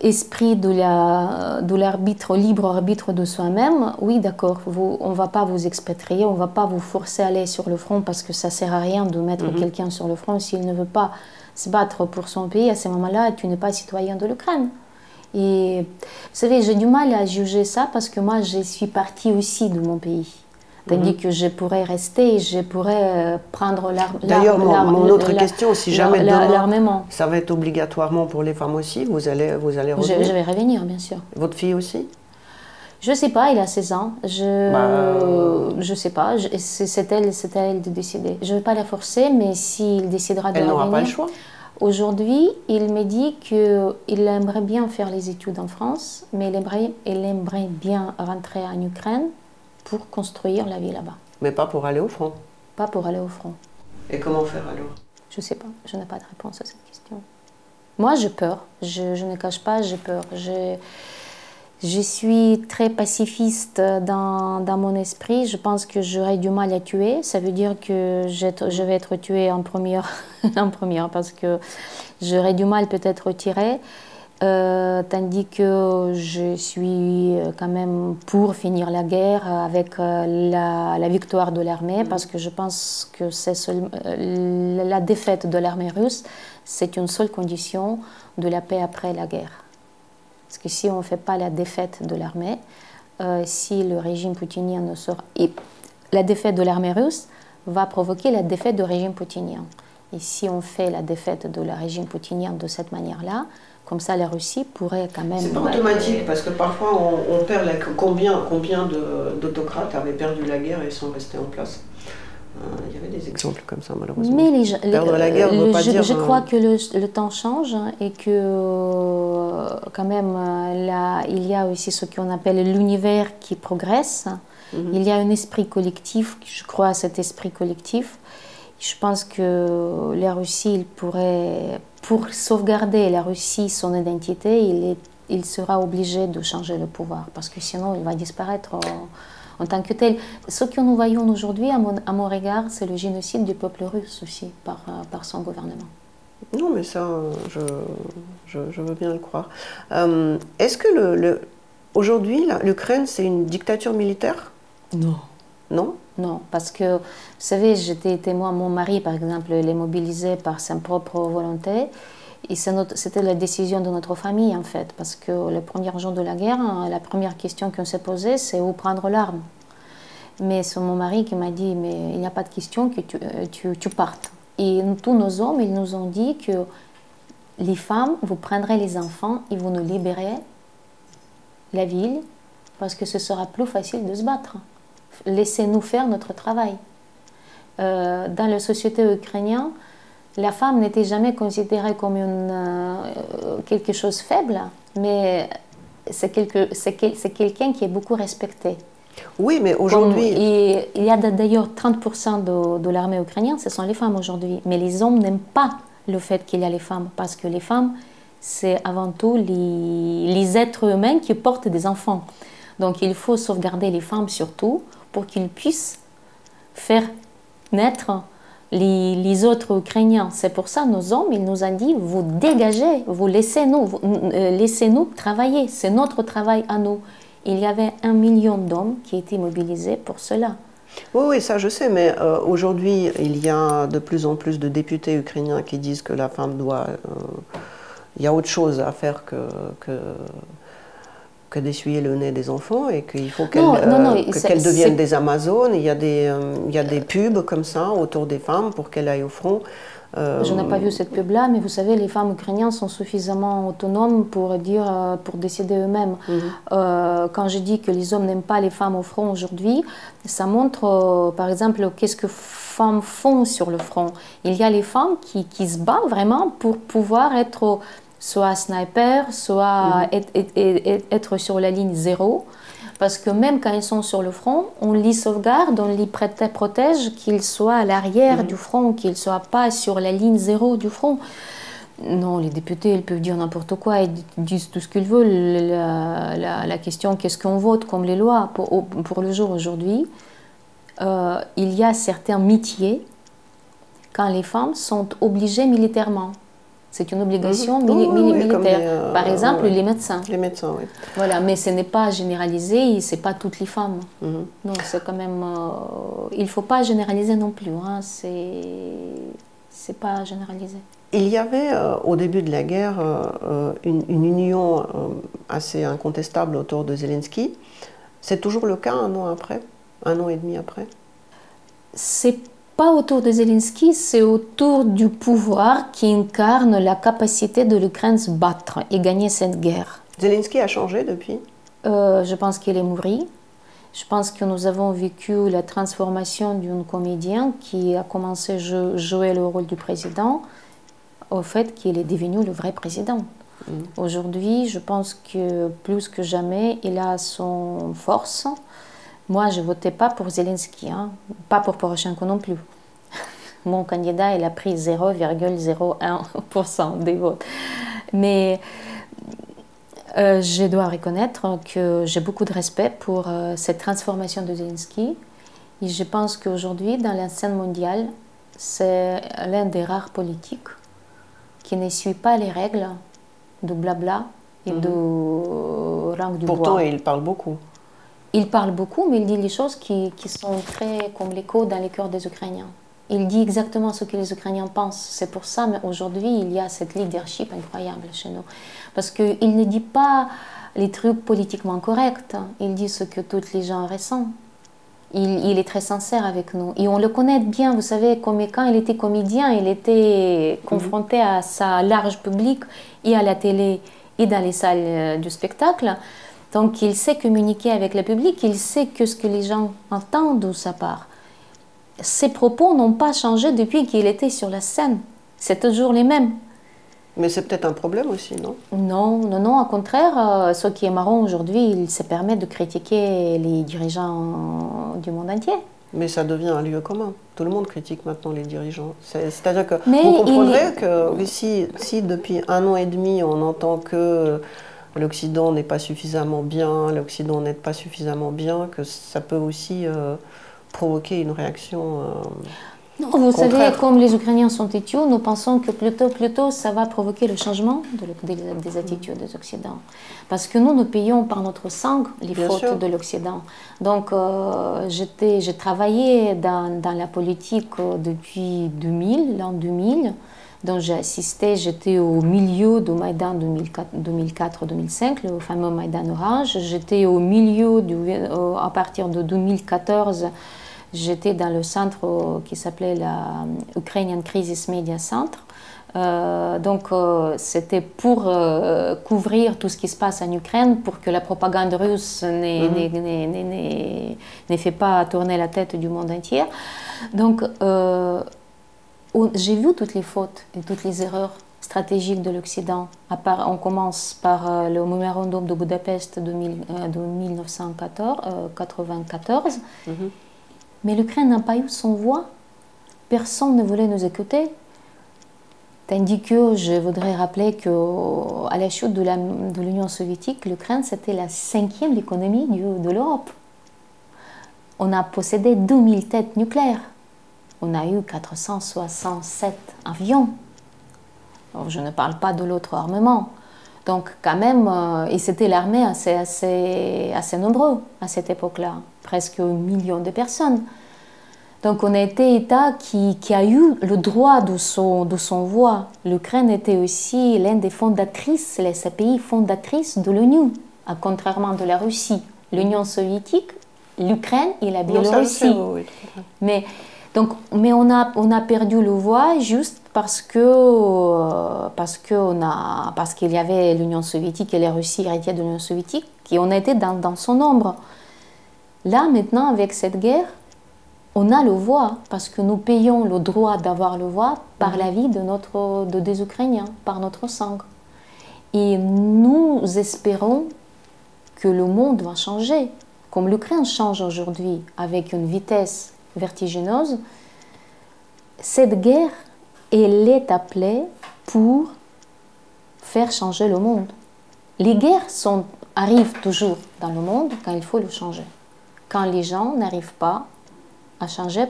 esprit de l'arbitre, libre arbitre de soi-même, oui, d'accord, on ne va pas vous expatrier, on ne va pas vous forcer à aller sur le front parce que ça ne sert à rien de mettre quelqu'un sur le front s'il ne veut pas se battre pour son pays. À ce moment-là, tu n'es pas citoyen de l'Ukraine. Et vous savez, j'ai du mal à juger ça parce que moi, je suis partie aussi de mon pays. Tandis que je pourrais rester, je pourrais prendre l'armement. D'ailleurs, mon autre question, si jamais demain, ça va être obligatoirement pour les femmes aussi, vous allez revenir? Je vais revenir, bien sûr. Votre fille aussi? Je ne sais pas, il a 16 ans. Je ne sais pas, c'est à elle de décider. Je ne vais pas la forcer, mais s'il décidera de revenir... Elle n'aura pas le choix? Aujourd'hui, il me dit qu'il aimerait bien faire les études en France, mais il aimerait bien rentrer en Ukraine pour construire la vie là-bas. Mais pas pour aller au front? Pas pour aller au front. Et comment faire alors? Je ne sais pas, je n'ai pas de réponse à cette question. Moi, j'ai peur, je ne cache pas, j'ai peur. Je suis très pacifiste dans mon esprit. Je pense que j'aurai du mal à tuer. Ça veut dire que je vais être tuée en première, parce que j'aurai du mal peut-être à tirer. Tandis que je suis quand même pour finir la guerre avec la victoire de l'armée, parce que je pense que la défaite de l'armée russe, c'est une seule condition de la paix après la guerre. Parce que si on ne fait pas la défaite de l'armée, si le régime poutinien ne sort... Et la défaite de l'armée russe va provoquer la défaite du régime poutinien. Et si on fait la défaite de la régime poutinien de cette manière-là, comme ça la Russie pourrait quand même... C'est pas automatique, parce que parfois on perd combien d'autocrates avaient perdu la guerre et sont restés en place. Il y avait des exemples comme ça, malheureusement. Mais perdre la guerre ne veut pas dire... Je crois que le temps change et que quand même il y a aussi ce qu'on appelle l'univers qui progresse. Il y a un esprit collectif, je crois à cet esprit collectif. Je pense que la Russie, pour sauvegarder la Russie, son identité, il sera obligé de changer le pouvoir, parce que sinon il va disparaître en tant que tel. Ce que nous voyons aujourd'hui, à mon regard, c'est le génocide du peuple russe aussi, par son gouvernement. Non, mais ça, je veux bien le croire. Est-ce que aujourd'hui, l'Ukraine, c'est une dictature militaire? Non. Non? Non, parce que, vous savez, j'étais témoin, mon mari, par exemple, il est mobilisé par sa propre volonté. Et c'était la décision de notre famille, en fait, parce que le premier jour de la guerre, la première question qu'on s'est posée, c'est où prendre l'arme. Mais c'est mon mari qui m'a dit, mais il n'y a pas de question que tu partes. Et tous nos hommes, ils nous ont dit que les femmes, vous prendrez les enfants et vous nous libérez la ville, parce que ce sera plus facile de se battre. Laissez-nous faire notre travail. Dans la société ukrainienne, la femme n'était jamais considérée comme quelque chose de faible, mais c'est quelqu'un qui est beaucoup respecté. Oui, mais aujourd'hui... Il y a d'ailleurs 30% de l'armée ukrainienne, ce sont les femmes aujourd'hui. Mais les hommes n'aiment pas le fait qu'il y a les femmes, parce que les femmes, c'est avant tout les êtres humains qui portent des enfants. Donc il faut sauvegarder les femmes surtout, pour qu'ils puissent faire naître les autres Ukrainiens. C'est pour ça nos hommes, ils nous ont dit, vous dégagez, vous laissez-nous travailler, c'est notre travail à nous. Il y avait 1 million d'hommes qui étaient mobilisés pour cela. Oui, oui, ça je sais, mais aujourd'hui, il y a de plus en plus de députés ukrainiens qui disent que la femme doit... il y a autre chose à faire que d'essuyer le nez des enfants et qu'il faut qu'elles deviennent des Amazones. Il y a des pubs comme ça autour des femmes pour qu'elles aillent au front. Je n'ai pas vu cette pub-là, mais vous savez, les femmes ukrainiennes sont suffisamment autonomes pour décider eux-mêmes. Quand je dis que les hommes n'aiment pas les femmes au front aujourd'hui, ça montre, par exemple, qu'est-ce que femmes font sur le front. Il y a les femmes qui se battent vraiment pour pouvoir être soit sniper, soit être sur la ligne 0. Parce que même quand ils sont sur le front, on les sauvegarde, on les protège, qu'ils soient à l'arrière du front, qu'ils ne soient pas sur la ligne 0 du front. Non, les députés, ils peuvent dire n'importe quoi, ils disent tout ce qu'ils veulent. La question, qu'est-ce qu'on vote comme les lois pour le jour aujourd'hui, il y a certains métiers quand les femmes sont obligées militairement. C'est une obligation militaire. Par exemple, les médecins. Les médecins, oui. Voilà, mais ce n'est pas généralisé, ce n'est pas toutes les femmes. Non, c'est quand même... il ne faut pas généraliser non plus, hein, c'est pas généralisé. Il y avait, au début de la guerre, une union assez incontestable autour de Zelensky. C'est toujours le cas 1 an après, 1 an et demi après? C'est pas autour de Zelensky, c'est autour du pouvoir qui incarne la capacité de l'Ukraine de se battre et gagner cette guerre. Zelensky a changé depuis? Je pense qu'il est mort. Je pense que nous avons vécu la transformation d'un comédien qui a commencé à jouer le rôle du président au fait qu'il est devenu le vrai président. Aujourd'hui, je pense que plus que jamais, il a son force. Moi, je ne votais pas pour Zelensky, hein. Pas pour Poroshenko non plus. Mon candidat, il a pris 0,01% des votes. Mais je dois reconnaître que j'ai beaucoup de respect pour cette transformation de Zelensky. Et je pense qu'aujourd'hui, dans la scène mondiale, c'est l'un des rares politiques qui ne suit pas les règles de blabla et de langue du bois. Pourtant, il parle beaucoup. Il parle beaucoup, mais il dit les choses qui sont très comme l'écho dans les cœurs des Ukrainiens. Il dit exactement ce que les Ukrainiens pensent. C'est pour ça qu'aujourd'hui, il y a cette leadership incroyable chez nous. Parce qu'il ne dit pas les trucs politiquement corrects. Il dit ce que tous les gens ressentent. Il est très sincère avec nous. Et on le connaît bien, vous savez, quand il était comédien, il était confronté à sa large public et à la télé et dans les salles du spectacle. Donc, il sait communiquer avec le public, il sait ce que les gens entendent de sa part. Ses propos n'ont pas changé depuis qu'il était sur la scène. C'est toujours les mêmes. Mais c'est peut-être un problème aussi, non? Non, non, non. Au contraire, ce qui est marrant aujourd'hui, il se permet de critiquer les dirigeants du monde entier. Mais ça devient un lieu commun. Tout le monde critique maintenant les dirigeants. C'est-à-dire que vous comprendrez que si depuis 1 an et demi, on entend que l'Occident n'est pas suffisamment bien, l'Occident n'aide pas suffisamment bien, que ça peut aussi provoquer une réaction non, vous savez, comme les Ukrainiens sont têtus, nous pensons que plutôt ça va provoquer le changement des attitudes des Occidentaux. Parce que nous payons par notre sang les fautes de l'Occident. Donc, j'ai travaillé dans la politique depuis l'an 2000. Donc j'ai assisté, j'étais au milieu du Maïdan 2004-2005, le fameux Maïdan Orange. J'étais au milieu, à partir de 2014, j'étais dans le centre qui s'appelait la Ukrainian Crisis Media Center. Donc c'était pour couvrir tout ce qui se passe en Ukraine, pour que la propagande russe ne fait pas tourner la tête du monde entier. Donc j'ai vu toutes les fautes et toutes les erreurs stratégiques de l'Occident. On commence par le mémorandum de Budapest de 1994. Mais l'Ukraine n'a pas eu son voix. Personne ne voulait nous écouter. Tandis que je voudrais rappeler qu'à la chute de l'Union soviétique, l'Ukraine, c'était la 5e économie de l'Europe. On a possédé 2000 têtes nucléaires. on a eu 467 avions. Alors, je ne parle pas de l'autre armement. Donc quand même, et c'était l'armée assez nombreux à cette époque-là, presque 1 million de personnes. Donc on a été État qui a eu le droit de son voix. L'Ukraine était aussi l'une des fondatrices, les pays fondatrices de l'ONU, contrairement de la Russie, l'Union soviétique, l'Ukraine et la Biélorussie. Mais on a perdu le voix juste parce qu'il y avait l'Union soviétique et la Russie héritière de l'Union soviétique, et on a été dans son ombre. Là, maintenant, avec cette guerre, on a le voix parce que nous payons le droit d'avoir le voix par la vie des Ukrainiens, par notre sang. Et nous espérons que le monde va changer. Comme l'Ukraine change aujourd'hui avec une vitesse vertigineuse, cette guerre, elle est appelée pour faire changer le monde. Les guerres arrivent toujours dans le monde quand il faut le changer. Quand les gens n'arrivent pas à changer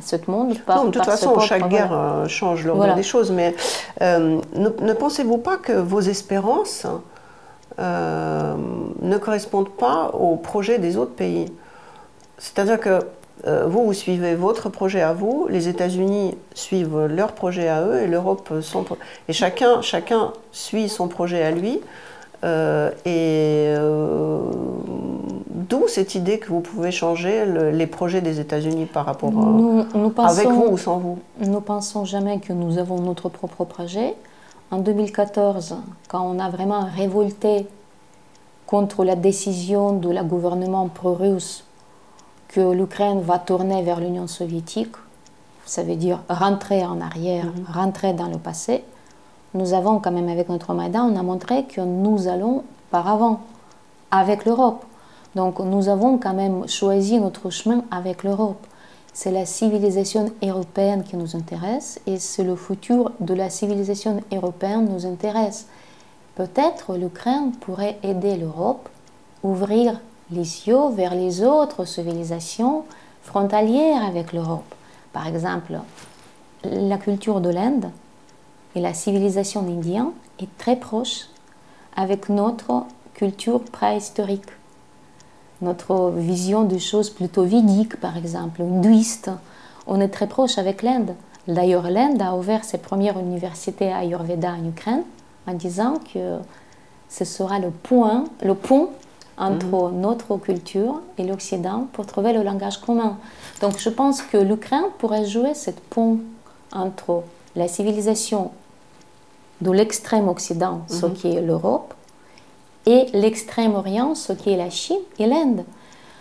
ce monde par de toute façon, chaque guerre change l'ordre des choses. Mais ne pensez-vous pas que vos espérances ne correspondent pas au projet des autres pays? C'est-à-dire que vous suivez votre projet à vous, les États-Unis suivent leur projet à eux, et l'Europe son projet. Et chacun suit son projet à lui. D'où cette idée que vous pouvez changer les projets des États-Unis par rapport avec vous ou sans vous? Nous pensons jamais que nous avons notre propre projet. En 2014, quand on a vraiment révolté contre la décision de la gouvernement pro-russe que l'Ukraine va tourner vers l'Union soviétique, ça veut dire rentrer en arrière, rentrer dans le passé, nous avons quand même, avec notre Maïdan, on a montré que nous allons par avant, avec l'Europe. Donc nous avons quand même choisi notre chemin avec l'Europe. C'est la civilisation européenne qui nous intéresse, et c'est le futur de la civilisation européenne qui nous intéresse. Peut-être l'Ukraine pourrait aider l'Europe, ouvrir les yeux vers les autres civilisations frontalières avec l'Europe. Par exemple, la culture de l'Inde et la civilisation indienne est très proche avec notre culture préhistorique. Notre vision des choses plutôt védiques, par exemple, hindouiste, on est très proche avec l'Inde. D'ailleurs, l'Inde a ouvert ses premières universités Ayurveda en Ukraine en disant que ce sera le pont entre notre culture et l'Occident pour trouver le langage commun. Donc je pense que l'Ukraine pourrait jouer ce pont entre la civilisation de l'extrême Occident, ce qui est l'Europe, et l'extrême Orient, ce qui est la Chine et l'Inde.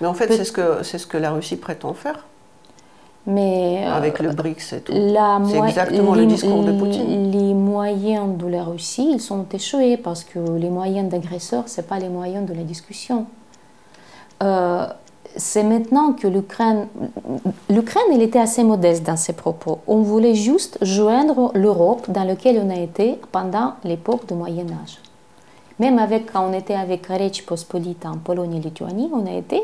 Mais en fait, c'est ce que la Russie prétend faire. Mais avec le BRICS et tout. C'est exactement le discours de Poutine. Les moyens de la Russie, ils sont échoués parce que les moyens d'agresseurs, ce n'est pas les moyens de la discussion. C'est maintenant que l'Ukraine, elle était assez modeste dans ses propos. On voulait juste joindre l'Europe dans laquelle on a été pendant l'époque du Moyen-Âge. Même quand on était avec Reich Pospolita en Pologne et Lituanie, on a été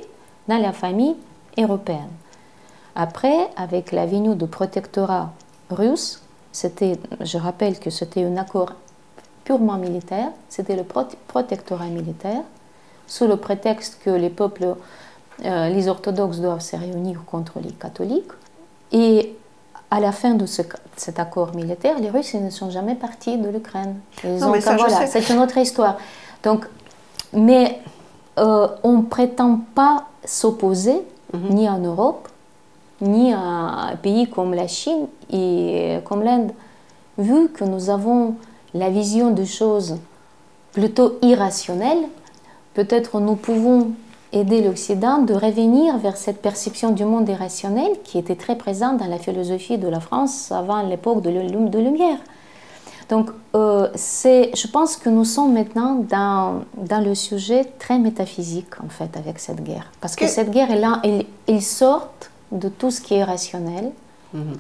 dans la famille européenne. Après, avec la venue du protectorat russe, je rappelle que c'était un accord purement militaire, c'était le protectorat militaire, sous le prétexte que les peuples, les orthodoxes doivent se réunir contre les catholiques. Et à la fin de cet accord militaire, les Russes ne sont jamais partis de l'Ukraine. Voilà, c'est une autre histoire. Donc, mais on ne prétend pas s'opposer ni en Europe, ni à un pays comme la Chine et comme l'Inde. Vu que nous avons la vision des choses plutôt irrationnelle, peut-être nous pouvons aider l'Occident de revenir vers cette perception du monde irrationnel qui était très présente dans la philosophie de la France avant l'époque de Lumière. Donc, je pense que nous sommes maintenant dans le sujet très métaphysique, en fait, avec cette guerre. Parce que cette guerre, elle sort de tout ce qui est rationnel.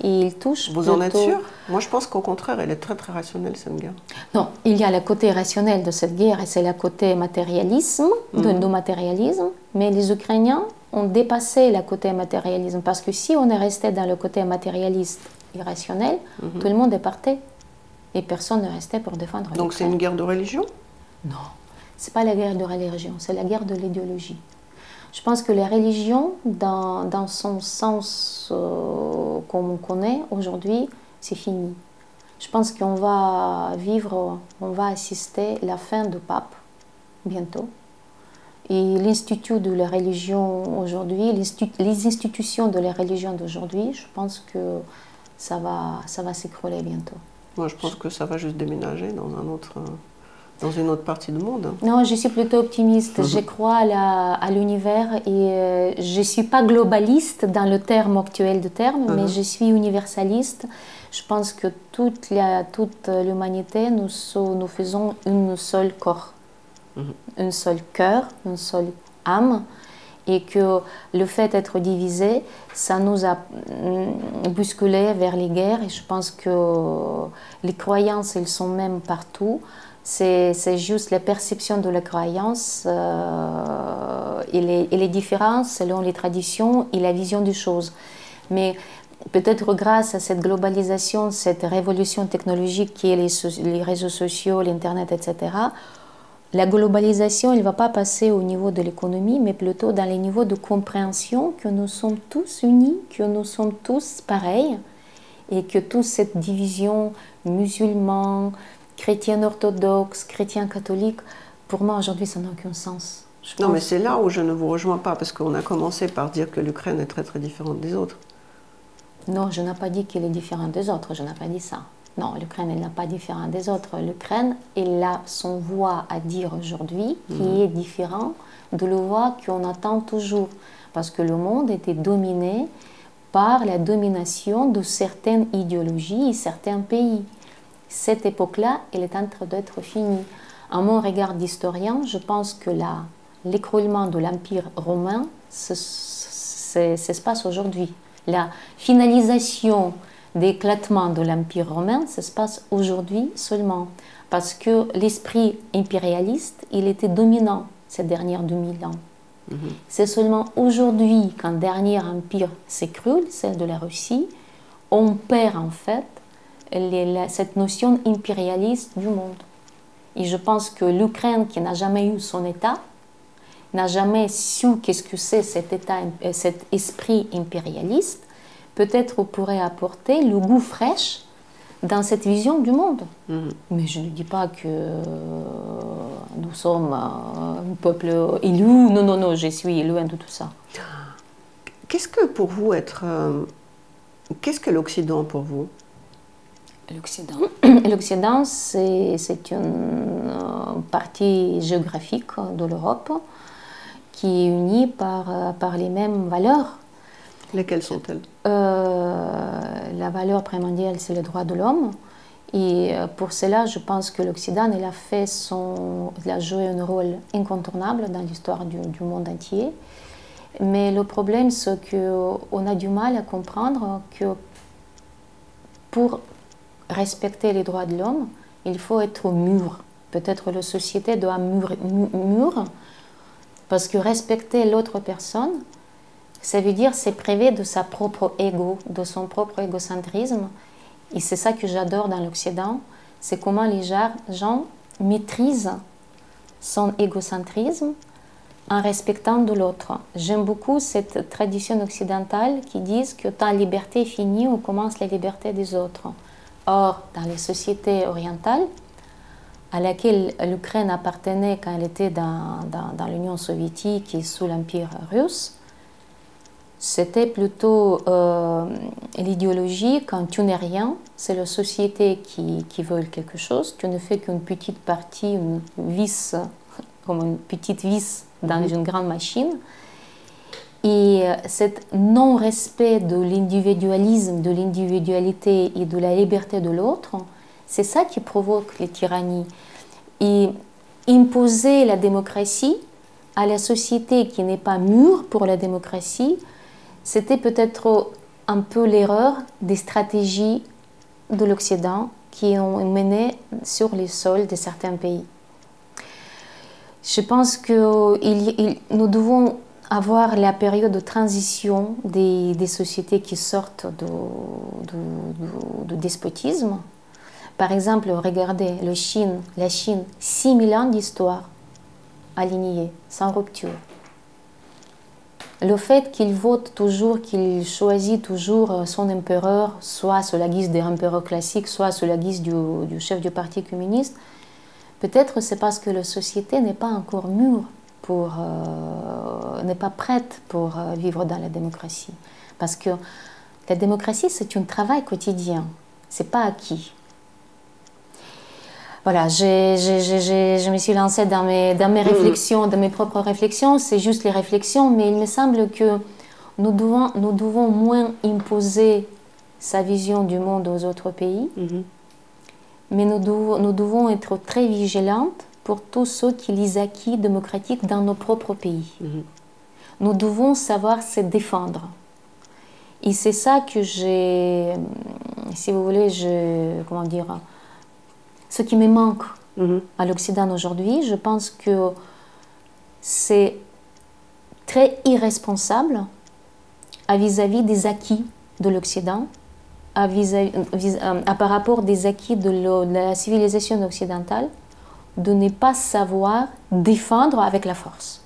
Et il touche Vous en êtes sûr? Moi, je pense qu'au contraire, elle est très, très rationnelle, cette guerre. Non, il y a le côté rationnel de cette guerre, et c'est le côté matérialisme, du matérialisme. Mais les Ukrainiens, on dépassait le côté matérialisme. Parce que si on est resté dans le côté matérialiste irrationnel, tout le monde est parti. Et personne ne restait pour défendre l'Ukraine. Donc c'est une guerre de religion? Non, ce n'est pas la guerre de la religion, c'est la guerre de l'idéologie. Je pense que la religion, dans son sens comme on connaît aujourd'hui, c'est fini. Je pense qu'on va vivre, on va assister à la fin du pape, bientôt. Et l'institut de la religion aujourd'hui, les institutions de la religion d'aujourd'hui, je pense que ça va s'écrouler bientôt. Moi, je pense que ça va juste déménager dans une autre partie du monde. Non, je suis plutôt optimiste. Je crois à l'univers et je ne suis pas globaliste dans le terme actuel de terme, mais je suis universaliste. Je pense que toute l'humanité, nous faisons un seul corps, un seul cœur, une seule âme. Et que le fait d'être divisé, ça nous a bousculé vers les guerres. Et je pense que les croyances, elles sont même partout. C'est juste la perception de la croyance et les différences selon les traditions et la vision des choses. Mais peut-être grâce à cette globalisation, cette révolution technologique qui est les réseaux sociaux, l'Internet, etc., la globalisation, elle ne va pas passer au niveau de l'économie, mais plutôt dans les niveaux de compréhension que nous sommes tous unis, que nous sommes tous pareils, et que toute cette division musulmans, chrétiens orthodoxes, chrétiens catholiques, pour moi aujourd'hui, ça n'a aucun sens. Non, mais c'est là où je ne vous rejoins pas, parce qu'on a commencé par dire que l'Ukraine est très très différente des autres. Non, je n'ai pas dit qu'elle est différente des autres, je n'ai pas dit ça. Non, l'Ukraine, elle n'est pas différente des autres. L'Ukraine, elle a son voix à dire aujourd'hui qui est différent de la voix qu'on attend toujours. Parce que le monde était dominé par la domination de certaines idéologies et certains pays. Cette époque-là, elle est en train d'être finie. À mon regard d'historien, je pense que l'écroulement de l'Empire romain se passe aujourd'hui. La finalisation d'éclatement de l'Empire romain, ça se passe aujourd'hui seulement. Parce que l'esprit impérialiste, il était dominant ces dernières 2000 ans. C'est seulement aujourd'hui qu'un dernier empire s'écroule, celle de la Russie, on perd en fait cette notion impérialiste du monde. Et je pense que l'Ukraine, qui n'a jamais eu son État, n'a jamais su qu'est-ce que c'est cet esprit impérialiste, peut-être pourrait apporter le goût fraîche dans cette vision du monde. Mais je ne dis pas que nous sommes un peuple élu. Non, non, non, je suis loin de tout ça. Qu'est-ce que pour vous qu'est-ce que l'Occident pour vous? L'Occident, c'est une partie géographique de l'Europe qui est unie par les mêmes valeurs. Lesquelles sont-elles? La valeur primordiale, c'est le droit de l'homme. Et pour cela, je pense que l'Occident, il a joué un rôle incontournable dans l'histoire du monde entier. Mais le problème, c'est qu'on a du mal à comprendre que pour respecter les droits de l'homme, il faut être mûr. Peut-être la société doit mûr, parce que respecter l'autre personne, ça veut dire se priver de sa propre ego, de son propre égocentrisme. Et c'est ça que j'adore dans l'Occident, c'est comment les gens maîtrisent son égocentrisme en respectant de l'autre. J'aime beaucoup cette tradition occidentale qui dit que ta liberté est finie, on commence la liberté des autres. Or, dans les sociétés orientales, à laquelle l'Ukraine appartenait quand elle était dans l'Union soviétique et sous l'Empire russe, c'était plutôt l'idéologie quand tu n'es rien, c'est la société qui veut quelque chose, tu ne fais qu'une petite partie, une vis, comme une petite vis dans une grande machine. Et cet non-respect de l'individualisme, de l'individualité et de la liberté de l'autre, c'est ça qui provoque les tyrannies. Et imposer la démocratie à la société qui n'est pas mûre pour la démocratie, c'était peut-être un peu l'erreur des stratégies de l'Occident qui ont mené sur les sols de certains pays. Je pense que nous devons avoir la période de transition des sociétés qui sortent du despotisme. Par exemple, regardez la Chine, 6000 ans d'histoire alignée, sans rupture. Le fait qu'il vote toujours, qu'il choisit toujours son empereur, soit sous la guise des empereurs classiques, soit sous la guise du chef du parti communiste, peut-être c'est parce que la société n'est pas encore mûre, n'est pas prête pour vivre dans la démocratie. Parce que la démocratie, c'est un travail quotidien, c'est pas acquis. Voilà, je me suis lancée dans mes réflexions, dans mes propres réflexions. C'est juste les réflexions, mais il me semble que nous devons moins imposer sa vision du monde aux autres pays, mais nous devons être très vigilantes pour tous ceux qui les acquis démocratiques dans nos propres pays. Nous devons savoir se défendre. Et c'est ça que j'ai, si vous voulez, comment dire, ce qui me manque à l'Occident aujourd'hui. Je pense que c'est très irresponsable vis-à-vis des acquis de l'Occident, par rapport des acquis de la civilisation occidentale, de ne pas savoir défendre avec la force.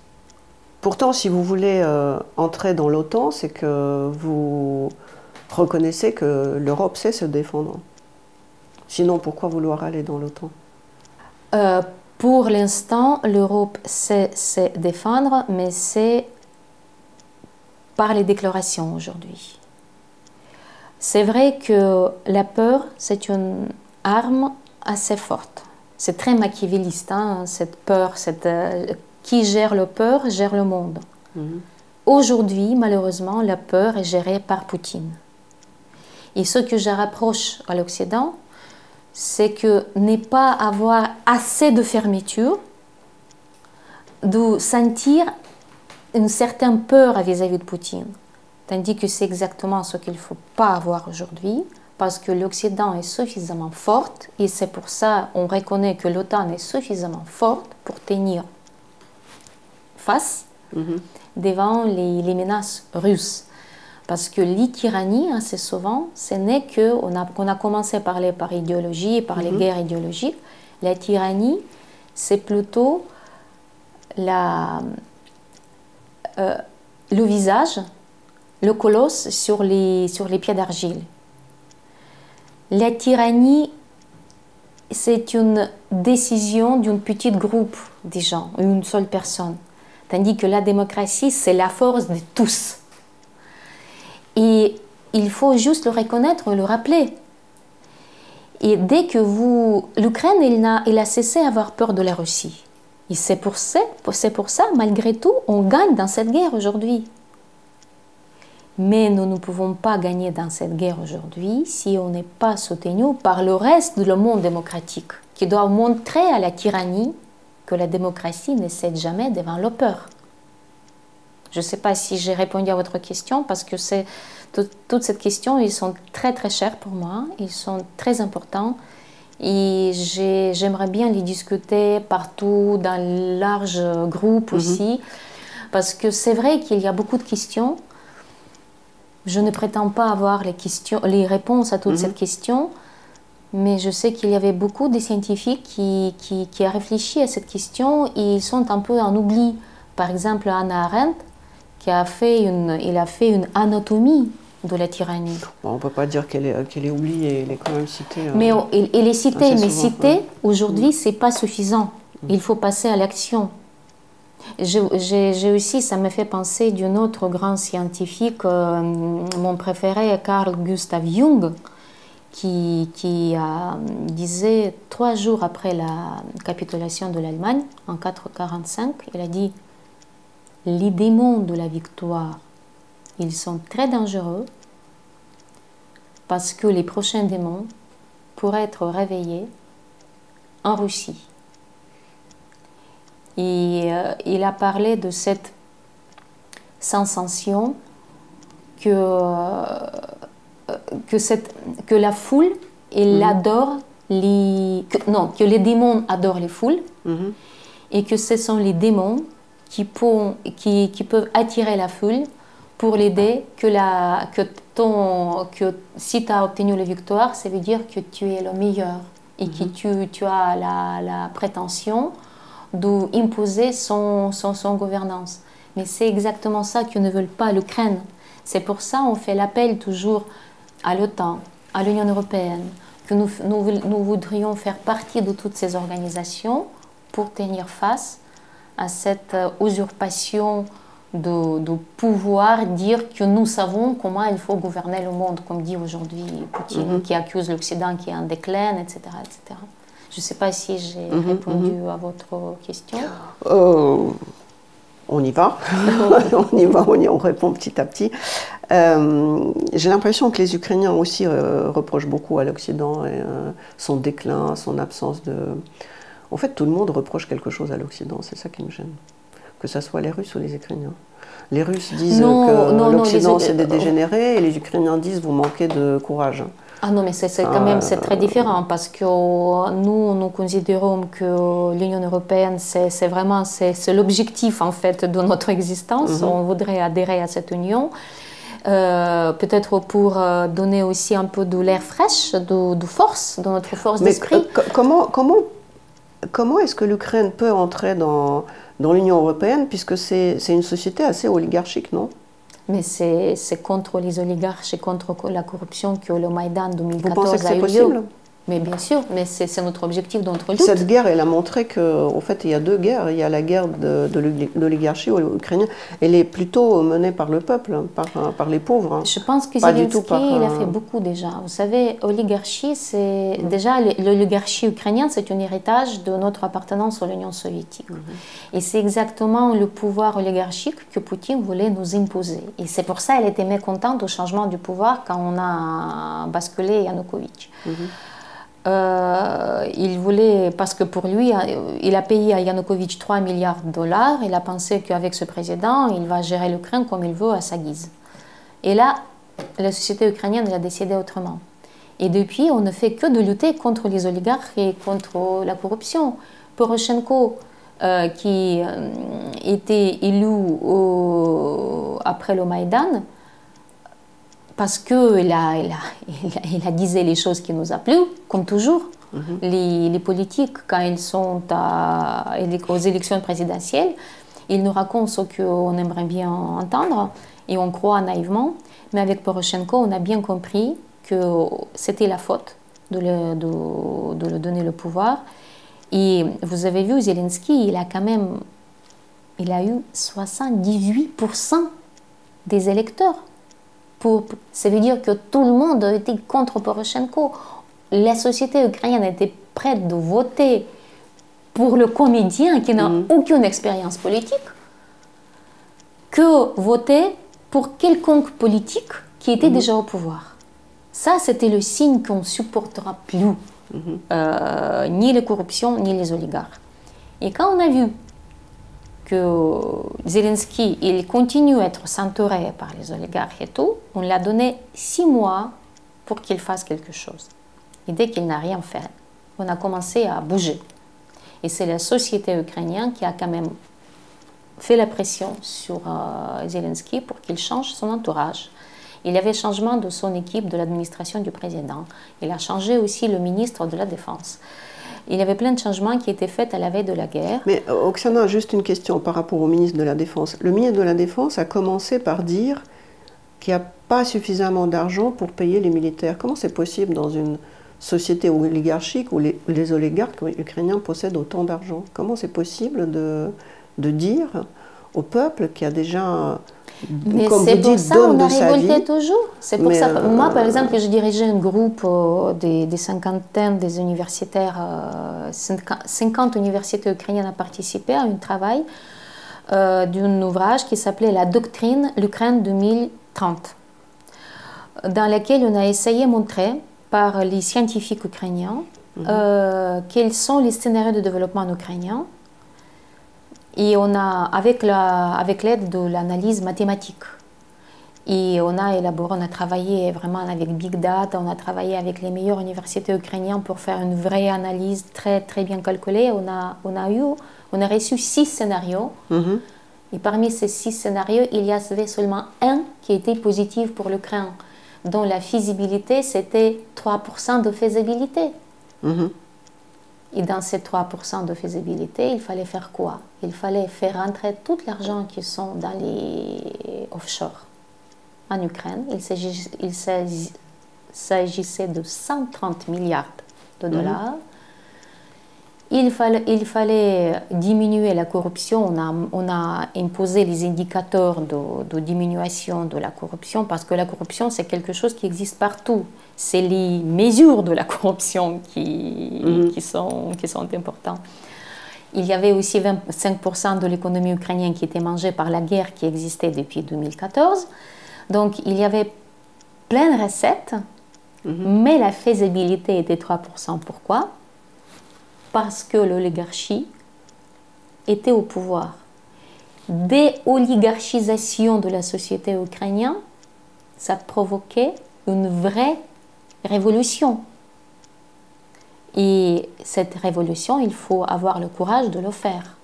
Pourtant, si vous voulez entrer dans l'OTAN, c'est que vous reconnaissez que l'Europe sait se défendre. Sinon, pourquoi vouloir aller dans l'OTAN? Pour l'instant, l'Europe sait se défendre, mais c'est par les déclarations aujourd'hui. C'est vrai que la peur, c'est une arme assez forte. C'est très machiavéliste, hein, cette peur, qui gère la peur, gère le monde. Aujourd'hui, malheureusement, la peur est gérée par Poutine. Et ce que je rapproche à l'Occident, c'est que ne pas avoir assez de fermeture, de sentir une certaine peur vis-à-vis de Poutine. Tandis que c'est exactement ce qu'il ne faut pas avoir aujourd'hui, parce que l'Occident est suffisamment forte, et c'est pour ça qu'on reconnaît que l'OTAN est suffisamment forte pour tenir face devant les menaces russes. Parce que les tyrannies, assez souvent, ce n'est qu'on a commencé à parler par idéologie, par les guerres idéologiques. La tyrannie, c'est plutôt le visage, le colosse sur les pieds d'argile. La tyrannie, c'est une décision d'un petit groupe de gens, une seule personne. Tandis que la démocratie, c'est la force de tous. Et il faut juste le reconnaître et le rappeler. Et dès que l'Ukraine, elle a cessé d'avoir peur de la Russie. Et c'est pour ça, malgré tout, on gagne dans cette guerre aujourd'hui. Mais nous ne pouvons pas gagner dans cette guerre aujourd'hui si on n'est pas soutenu par le reste du monde démocratique, qui doit montrer à la tyrannie que la démocratie ne cède jamais devant la peur. Je ne sais pas si j'ai répondu à votre question, parce que toutes ces questions, ils sont très très chères pour moi, ils sont très importants, et j'aimerais bien les discuter partout, dans un large groupe aussi, parce que c'est vrai qu'il y a beaucoup de questions. Je ne prétends pas avoir les réponses à toutes ces questions, mais je sais qu'il y avait beaucoup de scientifiques qui ont réfléchi à cette question, et ils sont un peu en oubli. Par exemple, Hannah Arendt, il a fait une anatomie de la tyrannie. Bon, on ne peut pas dire qu'elle est oubliée, elle est quand même citée. Mais elle est citée, mais citée, aujourd'hui, ce n'est pas suffisant. Il faut passer à l'action. J'ai aussi, ça me fait penser d'un autre grand scientifique, mon préféré, Carl Gustav Jung, qui disait 3 jours après la capitulation de l'Allemagne, en 1945, il a dit: les démons de la victoire, ils sont très dangereux, parce que les prochains démons pourraient être réveillés en Russie. Et il a parlé de cette sensation que la foule, elle adore que les démons adorent les foules, et que ce sont les démons qui peuvent attirer la foule pour l'aider, que si tu as obtenu la victoire, ça veut dire que tu es le meilleur et que tu as la prétention d'imposer son gouvernance. Mais c'est exactement ça que ne veulent pas l'Ukraine. C'est pour ça qu'on fait l'appel toujours à l'OTAN, à l'Union européenne, que nous voudrions faire partie de toutes ces organisations pour tenir face à cette usurpation de pouvoir, dire que nous savons comment il faut gouverner le monde, comme dit aujourd'hui Poutine, qui accuse l'Occident qui est en déclin, etc. etc. Je ne sais pas si j'ai répondu à votre question. On y va, on répond petit à petit. J'ai l'impression que les Ukrainiens aussi reprochent beaucoup à l'Occident son déclin, son absence de... En fait, tout le monde reproche quelque chose à l'Occident, c'est ça qui me gêne. Que ce soit les Russes ou les Ukrainiens. Les Russes disent que l'Occident c'est des dégénérés et les Ukrainiens disent vous manquez de courage. Ah non, mais c'est quand même très différent parce que nous considérons que l'Union européenne, c'est vraiment l'objectif en fait de notre existence. On voudrait adhérer à cette union. Peut-être pour donner aussi un peu de l'air fraîche, de force, de notre force d'esprit. Comment est-ce que l'Ukraine peut entrer dans l'Union européenne, puisque c'est une société assez oligarchique, non? Mais c'est contre les oligarches et contre la corruption que le Maïdan 2014 Vous pensez que c'est a eu possible? lieu. Mais bien sûr, mais c'est notre objectif, notre lutte. Cette guerre, elle a montré qu'en fait, il y a deux guerres. Il y a la guerre de l'oligarchie ukrainienne. Elle est plutôt menée par le peuple, par les pauvres. Je pense que Zelensky, il a fait beaucoup déjà. Vous savez, oligarchie, c'est... Déjà, l'oligarchie ukrainienne, c'est un héritage de notre appartenance à l'Union soviétique. Et c'est exactement le pouvoir oligarchique que Poutine voulait nous imposer. Et c'est pour ça qu'elle était mécontente au changement du pouvoir quand on a basculé Yanukovych. Il voulait, parce que pour lui, il a payé à Yanukovych 3 milliards de dollars. Il a pensé qu'avec ce président, il va gérer l'Ukraine comme il veut, à sa guise. Et là, la société ukrainienne a décidé autrement. Et depuis, on ne fait que de lutter contre les oligarques et contre la corruption. Poroshenko, qui était élu après le Maïdan, parce qu'il a disait les choses qui nous a plu, comme toujours. Les politiques, quand ils sont aux élections présidentielles, ils nous racontent ce qu'on aimerait bien entendre et on croit naïvement. Mais avec Poroshenko, on a bien compris que c'était la faute de lui donner le pouvoir. Et vous avez vu, Zelensky, il a eu 78% des électeurs. Ça veut dire que tout le monde était contre Poroshenko. La société ukrainienne était prête de voter pour le comédien qui n'a aucune expérience politique que voter pour quelconque politique qui était déjà au pouvoir. Ça, c'était le signe qu'on ne supportera plus ni les corruptions, ni les oligarques. Et quand on a vu que Zelensky, il continue à être ceinturé par les oligarques et tout, on lui a donné 6 mois pour qu'il fasse quelque chose. Et dès qu'il n'a rien fait, on a commencé à bouger. Et c'est la société ukrainienne qui a quand même fait la pression sur Zelensky pour qu'il change son entourage. Il y avait changement de son équipe de l'administration du président. Il a changé aussi le ministre de la Défense. Il y avait plein de changements qui étaient faits à la veille de la guerre. Mais Oksana, juste une question par rapport au ministre de la Défense. Le ministre de la Défense a commencé par dire qu'il n'y a pas suffisamment d'argent pour payer les militaires. Comment c'est possible dans une société oligarchique où les oligarques ukrainiens possèdent autant d'argent? Comment c'est possible de dire au peuple qui a déjà... Mais c'est pour ça qu'on a révolté toujours. C'est pour ça. Moi, par exemple, je dirigeais un groupe des cinquantaines des universitaires, 50 universités ukrainiennes à participer à un travail d'un ouvrage qui s'appelait La doctrine l'Ukraine 2030, dans lequel on a essayé de montrer par les scientifiques ukrainiens quels sont les scénarios de développement ukrainien. Et on a, avec l'aide de l'analyse mathématique, et on a travaillé vraiment avec Big Data, on a travaillé avec les meilleures universités ukrainiennes pour faire une vraie analyse très, très bien calculée. On a reçu 6 scénarios Et parmi ces 6 scénarios, il y avait seulement un qui était positif pour l'Ukraine, dont la faisabilité, c'était 3% de faisabilité. Et dans ces 3% de faisabilité, il fallait faire quoi? Il fallait faire rentrer tout l'argent qui sont dans les offshore en Ukraine. Il s'agissait de 130 milliards de dollars. Il fallait diminuer la corruption. On a imposé les indicateurs de diminution de la corruption parce que la corruption, c'est quelque chose qui existe partout. C'est les mesures de la corruption qui sont importantes. Il y avait aussi 25% de l'économie ukrainienne qui était mangée par la guerre qui existait depuis 2014. Donc, il y avait plein de recettes, mais la faisabilité était 3%. Pourquoi? Parce que l'oligarchie était au pouvoir. Déoligarchisation de la société ukrainienne, ça provoquait une vraie révolution. Et cette révolution, il faut avoir le courage de le faire.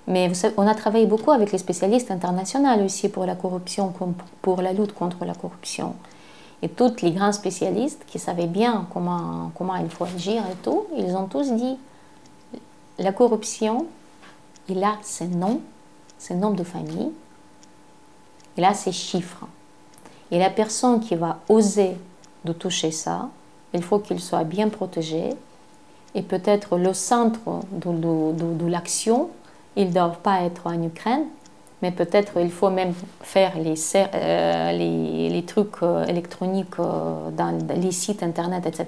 Mais vous savez, on a travaillé beaucoup avec les spécialistes internationaux aussi pour la corruption, pour la lutte contre la corruption. Et tous les grands spécialistes qui savaient bien comment il faut agir et tout, ils ont tous dit la corruption, il a ses noms de famille, il a ses chiffres. Et la personne qui va oser de toucher ça, il faut qu'il soit bien protégé. Et peut-être le centre de l'action, ils ne doivent pas être en Ukraine, mais peut-être il faut même faire les trucs électroniques dans les sites internet, etc.,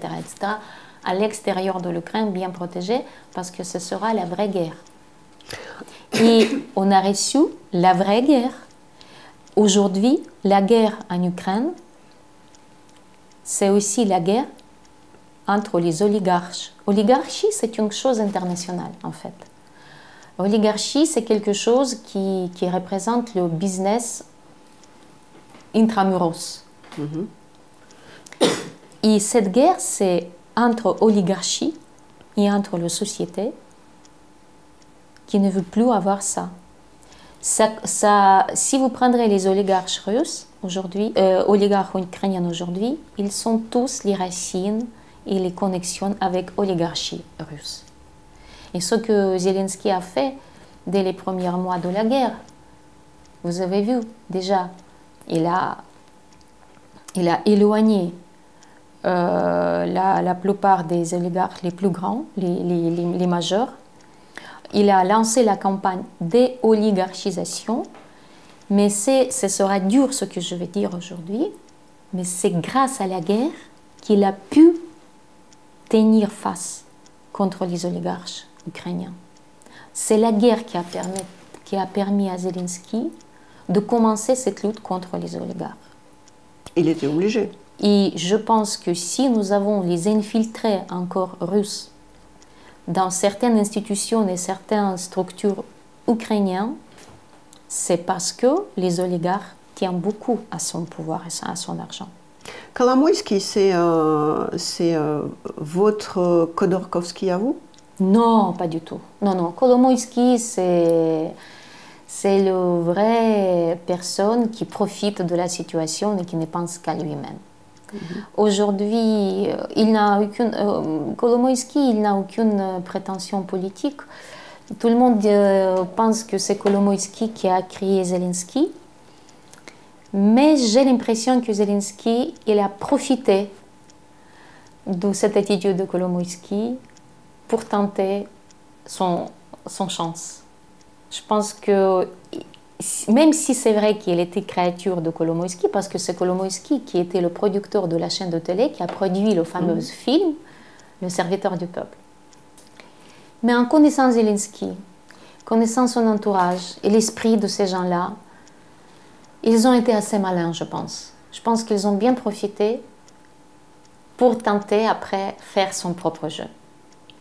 à l'extérieur de l'Ukraine, bien protégés, parce que ce sera la vraie guerre. Et on a reçu la vraie guerre. Aujourd'hui, la guerre en Ukraine, c'est aussi la guerre entre les oligarches. Oligarchie, c'est une chose internationale, en fait. Oligarchie, c'est quelque chose qui représente le business intramuros. Et cette guerre, c'est entre oligarchie et entre les sociétés qui ne veulent plus avoir ça. Si vous prendrez les oligarches russes aujourd'hui, oligarques ukrainiens aujourd'hui, ils sont tous les racines et les connexions avec l'oligarchie russe. Et ce que Zelensky a fait dès les premiers mois de la guerre, vous avez vu déjà, il a éloigné la plupart des oligarques les plus grands, les majeurs. Il a lancé la campagne déoligarchisation, mais ce sera dur ce que je vais dire aujourd'hui, mais c'est grâce à la guerre qu'il a pu tenir face contre les oligarches ukrainiens. C'est la guerre qui a permis à Zelensky de commencer cette lutte contre les oligarques. Il était obligé. Et je pense que si nous avons les infiltrés encore russes dans certaines institutions et certaines structures ukrainiennes, c'est parce que les oligarques tiennent beaucoup à son pouvoir et à son argent. Kolomoïski, c'est votre Khodorkovsky à vous? Non, pas du tout. Non. Kolomoïski, c'est le vrai personne qui profite de la situation et qui ne pense qu'à lui-même. Aujourd'hui, Kolomoïski, il n'a aucune prétention politique. Tout le monde pense que c'est Kolomoïski qui a créé Zelensky. Mais j'ai l'impression que Zelensky, il a profité de cette attitude de Kolomoïski pour tenter son chance. Je pense que, même si c'est vrai qu'il était créature de Kolomoïski, parce que c'est Kolomoïski qui était le producteur de la chaîne de télé qui a produit le fameux film Le serviteur du peuple. Mais en connaissant Zelensky, connaissant son entourage et l'esprit de ces gens-là, ils ont été assez malins, je pense. Je pense qu'ils ont bien profité pour tenter après faire son propre jeu.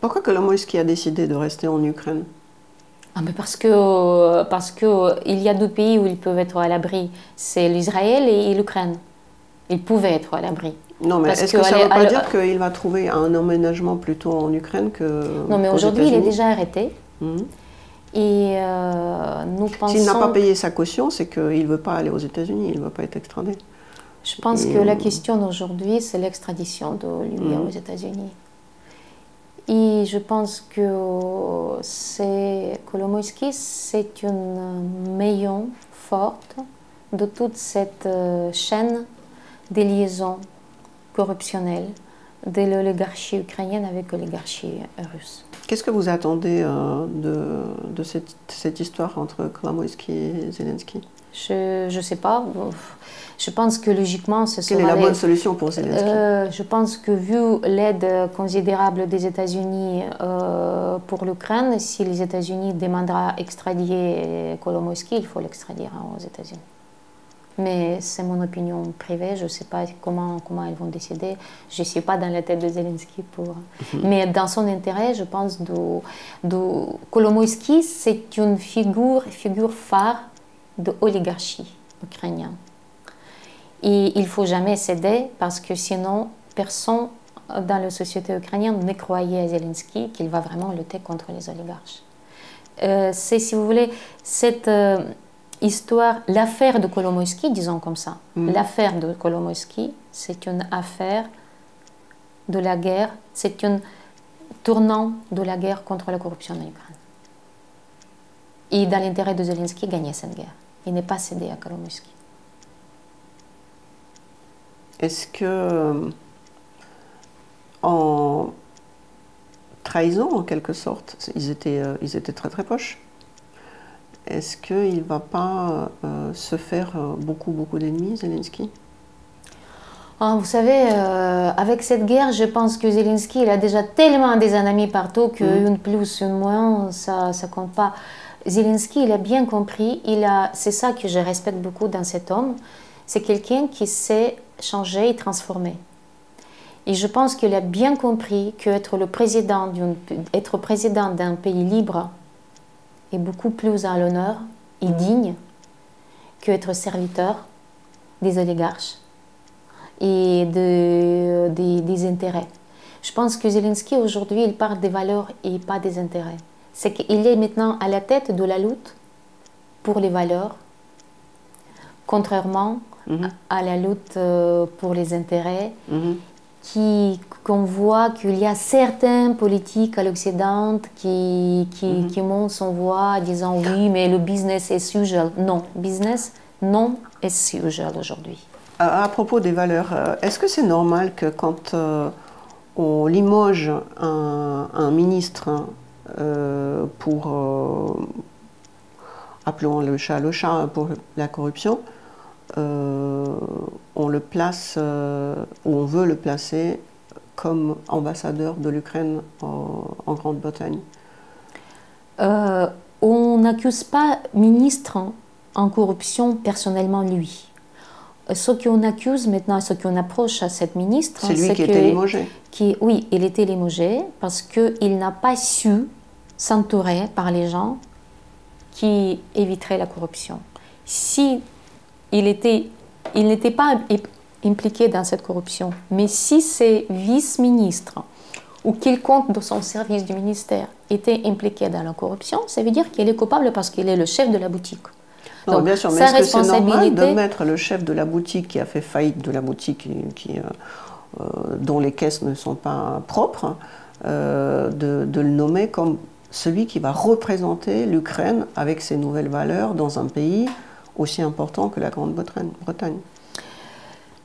Pourquoi Kolomoïski a décidé de rester en Ukraine? Mais parce que il y a deux pays où ils peuvent être à l'abri, c'est l'Israël et l'Ukraine. Ils pouvaient être à l'abri. Non, mais est-ce que ça ne veut pas dire qu'il va trouver un emménagement plutôt en Ukraine que... Non, mais aujourd'hui, il est déjà arrêté. Et nous pensons... S'il n'a pas payé sa caution, c'est qu'il ne veut pas aller aux États-Unis, il ne veut pas être extradé. Je pense que la question d'aujourd'hui, c'est l'extradition de lui aux États-Unis. Et je pense que Kolomoïski, c'est une maillon forte de toute cette chaîne des liaisons corruptionnelles de l'oligarchie ukrainienne avec l'oligarchie russe. Qu'est-ce que vous attendez de cette histoire entre Kolomoïski et Zelensky? Je ne sais pas. Je pense que logiquement, ce sera... Quelle est la bonne solution pour Zelensky? Je pense que vu l'aide considérable des États-Unis pour l'Ukraine, si les États-Unis demandera extradier Kolomoïski, il faut l'extradier aux États-Unis. Mais c'est mon opinion privée, je ne sais pas comment ils vont décider. Je ne suis pas dans la tête de Zelensky pour... Mais dans son intérêt, je pense, Kolomoïski, c'est une figure phare de l'oligarchie ukrainienne. Et il ne faut jamais céder parce que sinon, personne dans la société ukrainienne ne croyait à Zelensky qu'il va vraiment lutter contre les oligarches. C'est, si vous voulez, cette histoire, l'affaire de Kolomoïski, disons comme ça, l'affaire de Kolomoïski, c'est une affaire de la guerre, c'est un tournant de la guerre contre la corruption en Ukraine. Et dans l'intérêt de Zelensky, gagner cette guerre. Il n'est pas cédé à Kolomoïski. Est-ce que, en trahison en quelque sorte, ils étaient très très proches, est-ce qu'il ne va pas se faire beaucoup d'ennemis, Zelensky? Vous savez, avec cette guerre, je pense que Zelensky, il a déjà tellement des ennemis partout qu'une plus, une moins, ça ne compte pas. Zelensky, il a bien compris, c'est ça que je respecte beaucoup dans cet homme, c'est quelqu'un qui sait changer et transformer. Et je pense qu'il a bien compris qu'être président d'un pays libre est beaucoup plus à l'honneur et digne qu'être serviteur des oligarches et des intérêts. Je pense que Zelensky, aujourd'hui, il parle des valeurs et pas des intérêts. C'est qu'il est maintenant à la tête de la lutte pour les valeurs, contrairement à la lutte pour les intérêts, qu'on voit qu'il y a certains politiques à l'Occident qui montent son voix en disant oui, mais le business is usual. Non, business non is usual aujourd'hui. À propos des valeurs, est-ce que c'est normal que quand on limoge un ministre pour, appelons le chat pour la corruption, on le place, ou on veut le placer comme ambassadeur de l'Ukraine en Grande-Bretagne? On n'accuse pas ministre en corruption personnellement lui. Ce qu'on accuse maintenant, ce qu'on approche à cette ministre, c'est lui qui était limogé. Oui, il était limogé parce qu'il n'a pas su s'entourer par les gens qui éviteraient la corruption. Si il n'était pas impliqué dans cette corruption, mais si ses vice-ministres ou quiconque de son service du ministère était impliqué dans la corruption, ça veut dire qu'il est coupable parce qu'il est le chef de la boutique. Non, donc, bien sûr, mais est-ce que c'est normal de mettre le chef de la boutique qui a fait faillite de la boutique, dont les caisses ne sont pas propres, de le nommer comme celui qui va représenter l'Ukraine avec ses nouvelles valeurs dans un pays aussi important que la Grande-Bretagne?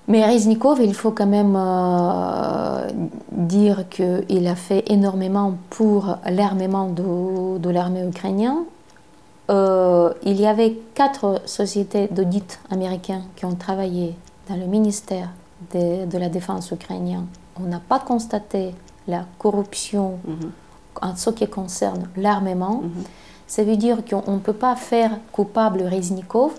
Mais Reznikov, il faut quand même dire qu'il a fait énormément pour l'armement de l'armée ukrainienne. Il y avait 4 sociétés d'audit américains qui ont travaillé dans le ministère de la Défense ukrainienne. On n'a pas constaté la corruption en ce qui concerne l'armement. Ça veut dire qu'on ne peut pas faire coupable Reznikov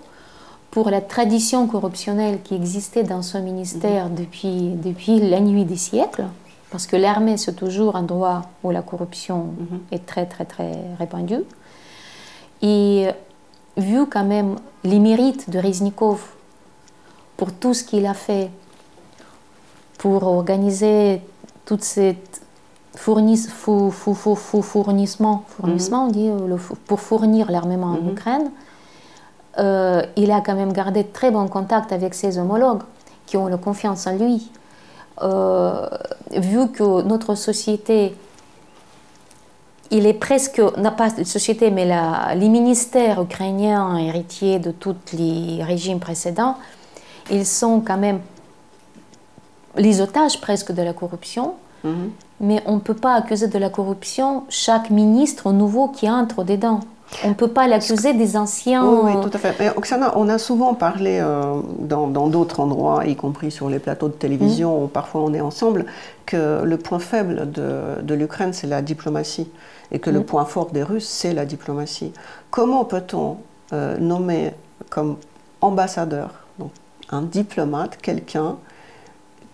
pour la tradition corruptionnelle qui existait dans son ministère depuis la nuit des siècles, parce que l'armée, c'est toujours un endroit où la corruption est très, très, très répandue. Et vu quand même les mérites de Reznikov pour tout ce qu'il a fait pour organiser toute cette fournissement, on dit, pour fournir l'armement en Ukraine, il a quand même gardé très bon contact avec ses homologues qui ont la confiance en lui. Vu que notre société, il est presque, n'a pas de société, mais les ministères ukrainiens héritiers de tous les régimes précédents, ils sont quand même les otages presque de la corruption. Mais on ne peut pas accuser de la corruption chaque ministre nouveau qui entre dedans. On ne peut pas l'accuser des anciens. Oui, tout à fait. Mais Oksana, on a souvent parlé dans d'autres endroits, y compris sur les plateaux de télévision, où parfois on est ensemble, que le point faible de l'Ukraine, c'est la diplomatie. Et que le point fort des Russes, c'est la diplomatie. Comment peut-on nommer comme ambassadeur, donc un diplomate, quelqu'un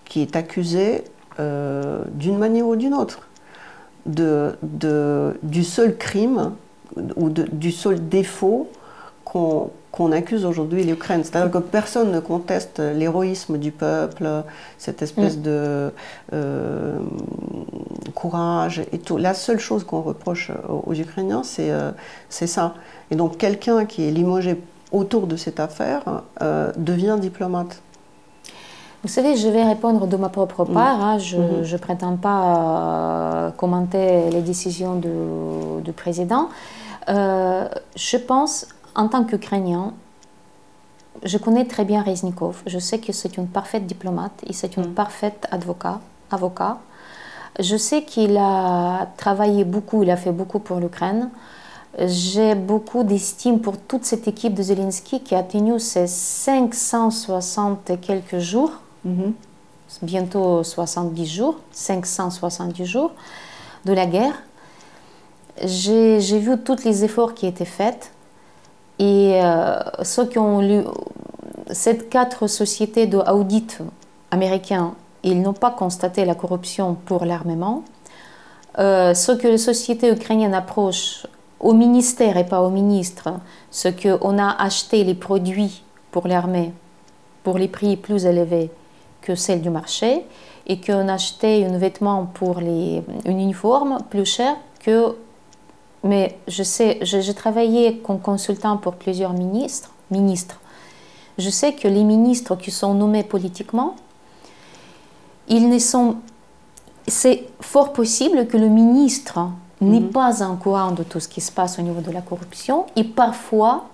qui est accusé d'une manière ou d'une autre du seul crime ou du seul défaut qu'on accuse aujourd'hui l'Ukraine. C'est-à-dire que personne ne conteste l'héroïsme du peuple, cette espèce de courage et tout. La seule chose qu'on reproche aux Ukrainiens, c'est ça. Et donc quelqu'un qui est limogé autour de cette affaire devient diplomate. Vous savez, je vais répondre de ma propre part. Hein. Je ne prétends pas commenter les décisions du président. Je pense, en tant qu'Ukrainien, je connais très bien Reznikov. Je sais que c'est une parfaite diplomate et c'est une parfaite avocat. Je sais qu'il a travaillé beaucoup, il a fait beaucoup pour l'Ukraine. J'ai beaucoup d'estime pour toute cette équipe de Zelensky qui a tenu ces 560 et quelques jours, bientôt 70 jours, 570 jours de la guerre. J'ai vu tous les efforts qui étaient faits et ceux qui ont lu ces 4 sociétés d'audit américains, ils n'ont pas constaté la corruption pour l'armement. Ce que les sociétés ukrainiennes approchent au ministère et pas au ministre, ce qu'on a acheté les produits pour l'armée pour les prix plus élevés que celles du marché et qu'on a acheté un vêtement pour un uniforme plus cher que... Mais je sais, j'ai travaillé comme consultant pour plusieurs ministres. Je sais que les ministres qui sont nommés politiquement, c'est fort possible que le ministre n'est pas en courant de tout ce qui se passe au niveau de la corruption. Et parfois,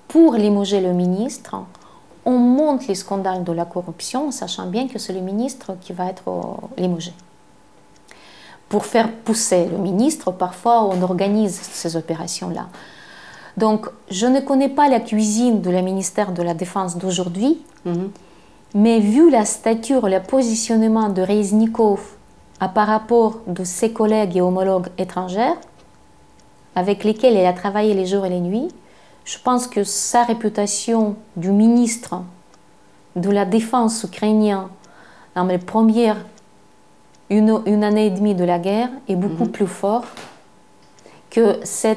pour limoger le ministre, on monte les scandales de la corruption, sachant bien que c'est le ministre qui va être limogé. Pour faire pousser le ministre, parfois on organise ces opérations-là. Donc, je ne connais pas la cuisine de la ministère de la Défense d'aujourd'hui, mais vu la stature, le positionnement de Reznikov par rapport de ses collègues et homologues étrangers, avec lesquels il a travaillé les jours et les nuits, je pense que sa réputation du ministre de la Défense ukrainien dans les premières une année et demie de la guerre est beaucoup plus fort que ces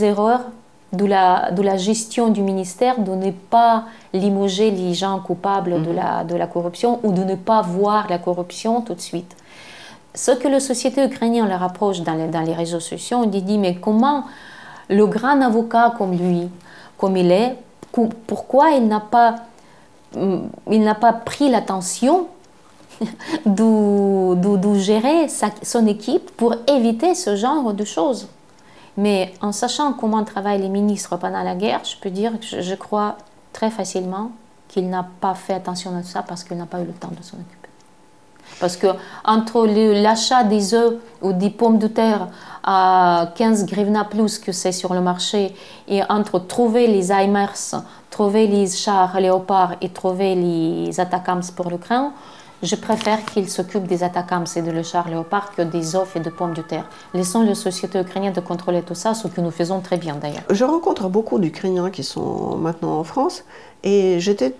erreurs de la gestion du ministère, de ne pas limoger les gens coupables de la corruption ou de ne pas voir la corruption tout de suite. Ce que la société ukrainienne leur approche dans les réseaux sociaux, on dit mais comment le grand avocat comme lui, comme il est, pourquoi il n'a pas pris l'attention de gérer son équipe pour éviter ce genre de choses. Mais en sachant comment travaillent les ministres pendant la guerre, je peux dire que je crois très facilement qu'il n'a pas fait attention à ça parce qu'il n'a pas eu le temps de s'en occuper. Parce que entre l'achat des œufs ou des pommes de terre à 15 hryvnias plus que c'est sur le marché, et entre trouver les HIMARS, trouver les chars léopards et trouver les Atacams pour l'Ukraine, je préfère qu'ils s'occupent des Atacams et de chars léopards que des œufs et de pommes de terre. Laissons la société ukrainienne de contrôler tout ça, ce que nous faisons très bien d'ailleurs. Je rencontre beaucoup d'Ukrainiens qui sont maintenant en France et j'étais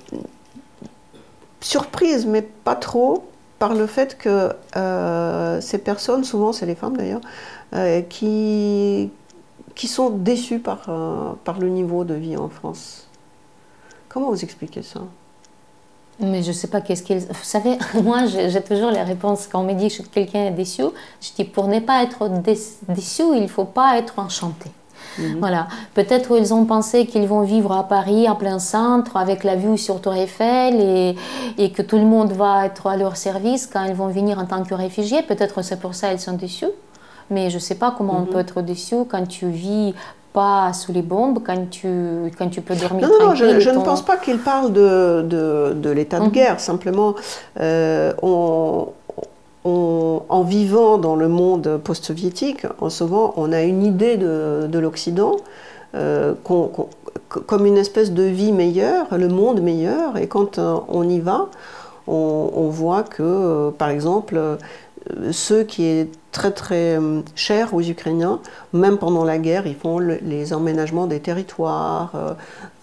surprise, mais pas trop, par le fait que ces personnes, souvent c'est les femmes d'ailleurs, qui sont déçues par le niveau de vie en France. Comment vous expliquez ça ? Mais je ne sais pas qu'est-ce qu'ils... Vous savez, moi, j'ai toujours la réponse quand on me dit que quelqu'un est déçu. Je dis, pour ne pas être déçu, il ne faut pas être enchanté. Voilà. Peut-être ils ont pensé qu'ils vont vivre à Paris, en plein centre, avec la vue sur Tour Eiffel et que tout le monde va être à leur service quand ils vont venir en tant que réfugiés. Peut-être c'est pour ça qu'ils sont déçus. Mais je ne sais pas comment on peut être déçu quand tu vis pas sous les bombes, quand tu peux dormir tranquille. Non, je ne pense pas qu'il parle de l'état de guerre. Simplement, en vivant dans le monde post-soviétique, souvent on a une idée de l'Occident comme une espèce de vie meilleure, le monde meilleur. Et quand on y va, on voit que, par exemple, ce qui est très très cher aux Ukrainiens, même pendant la guerre, ils font les emménagements des territoires,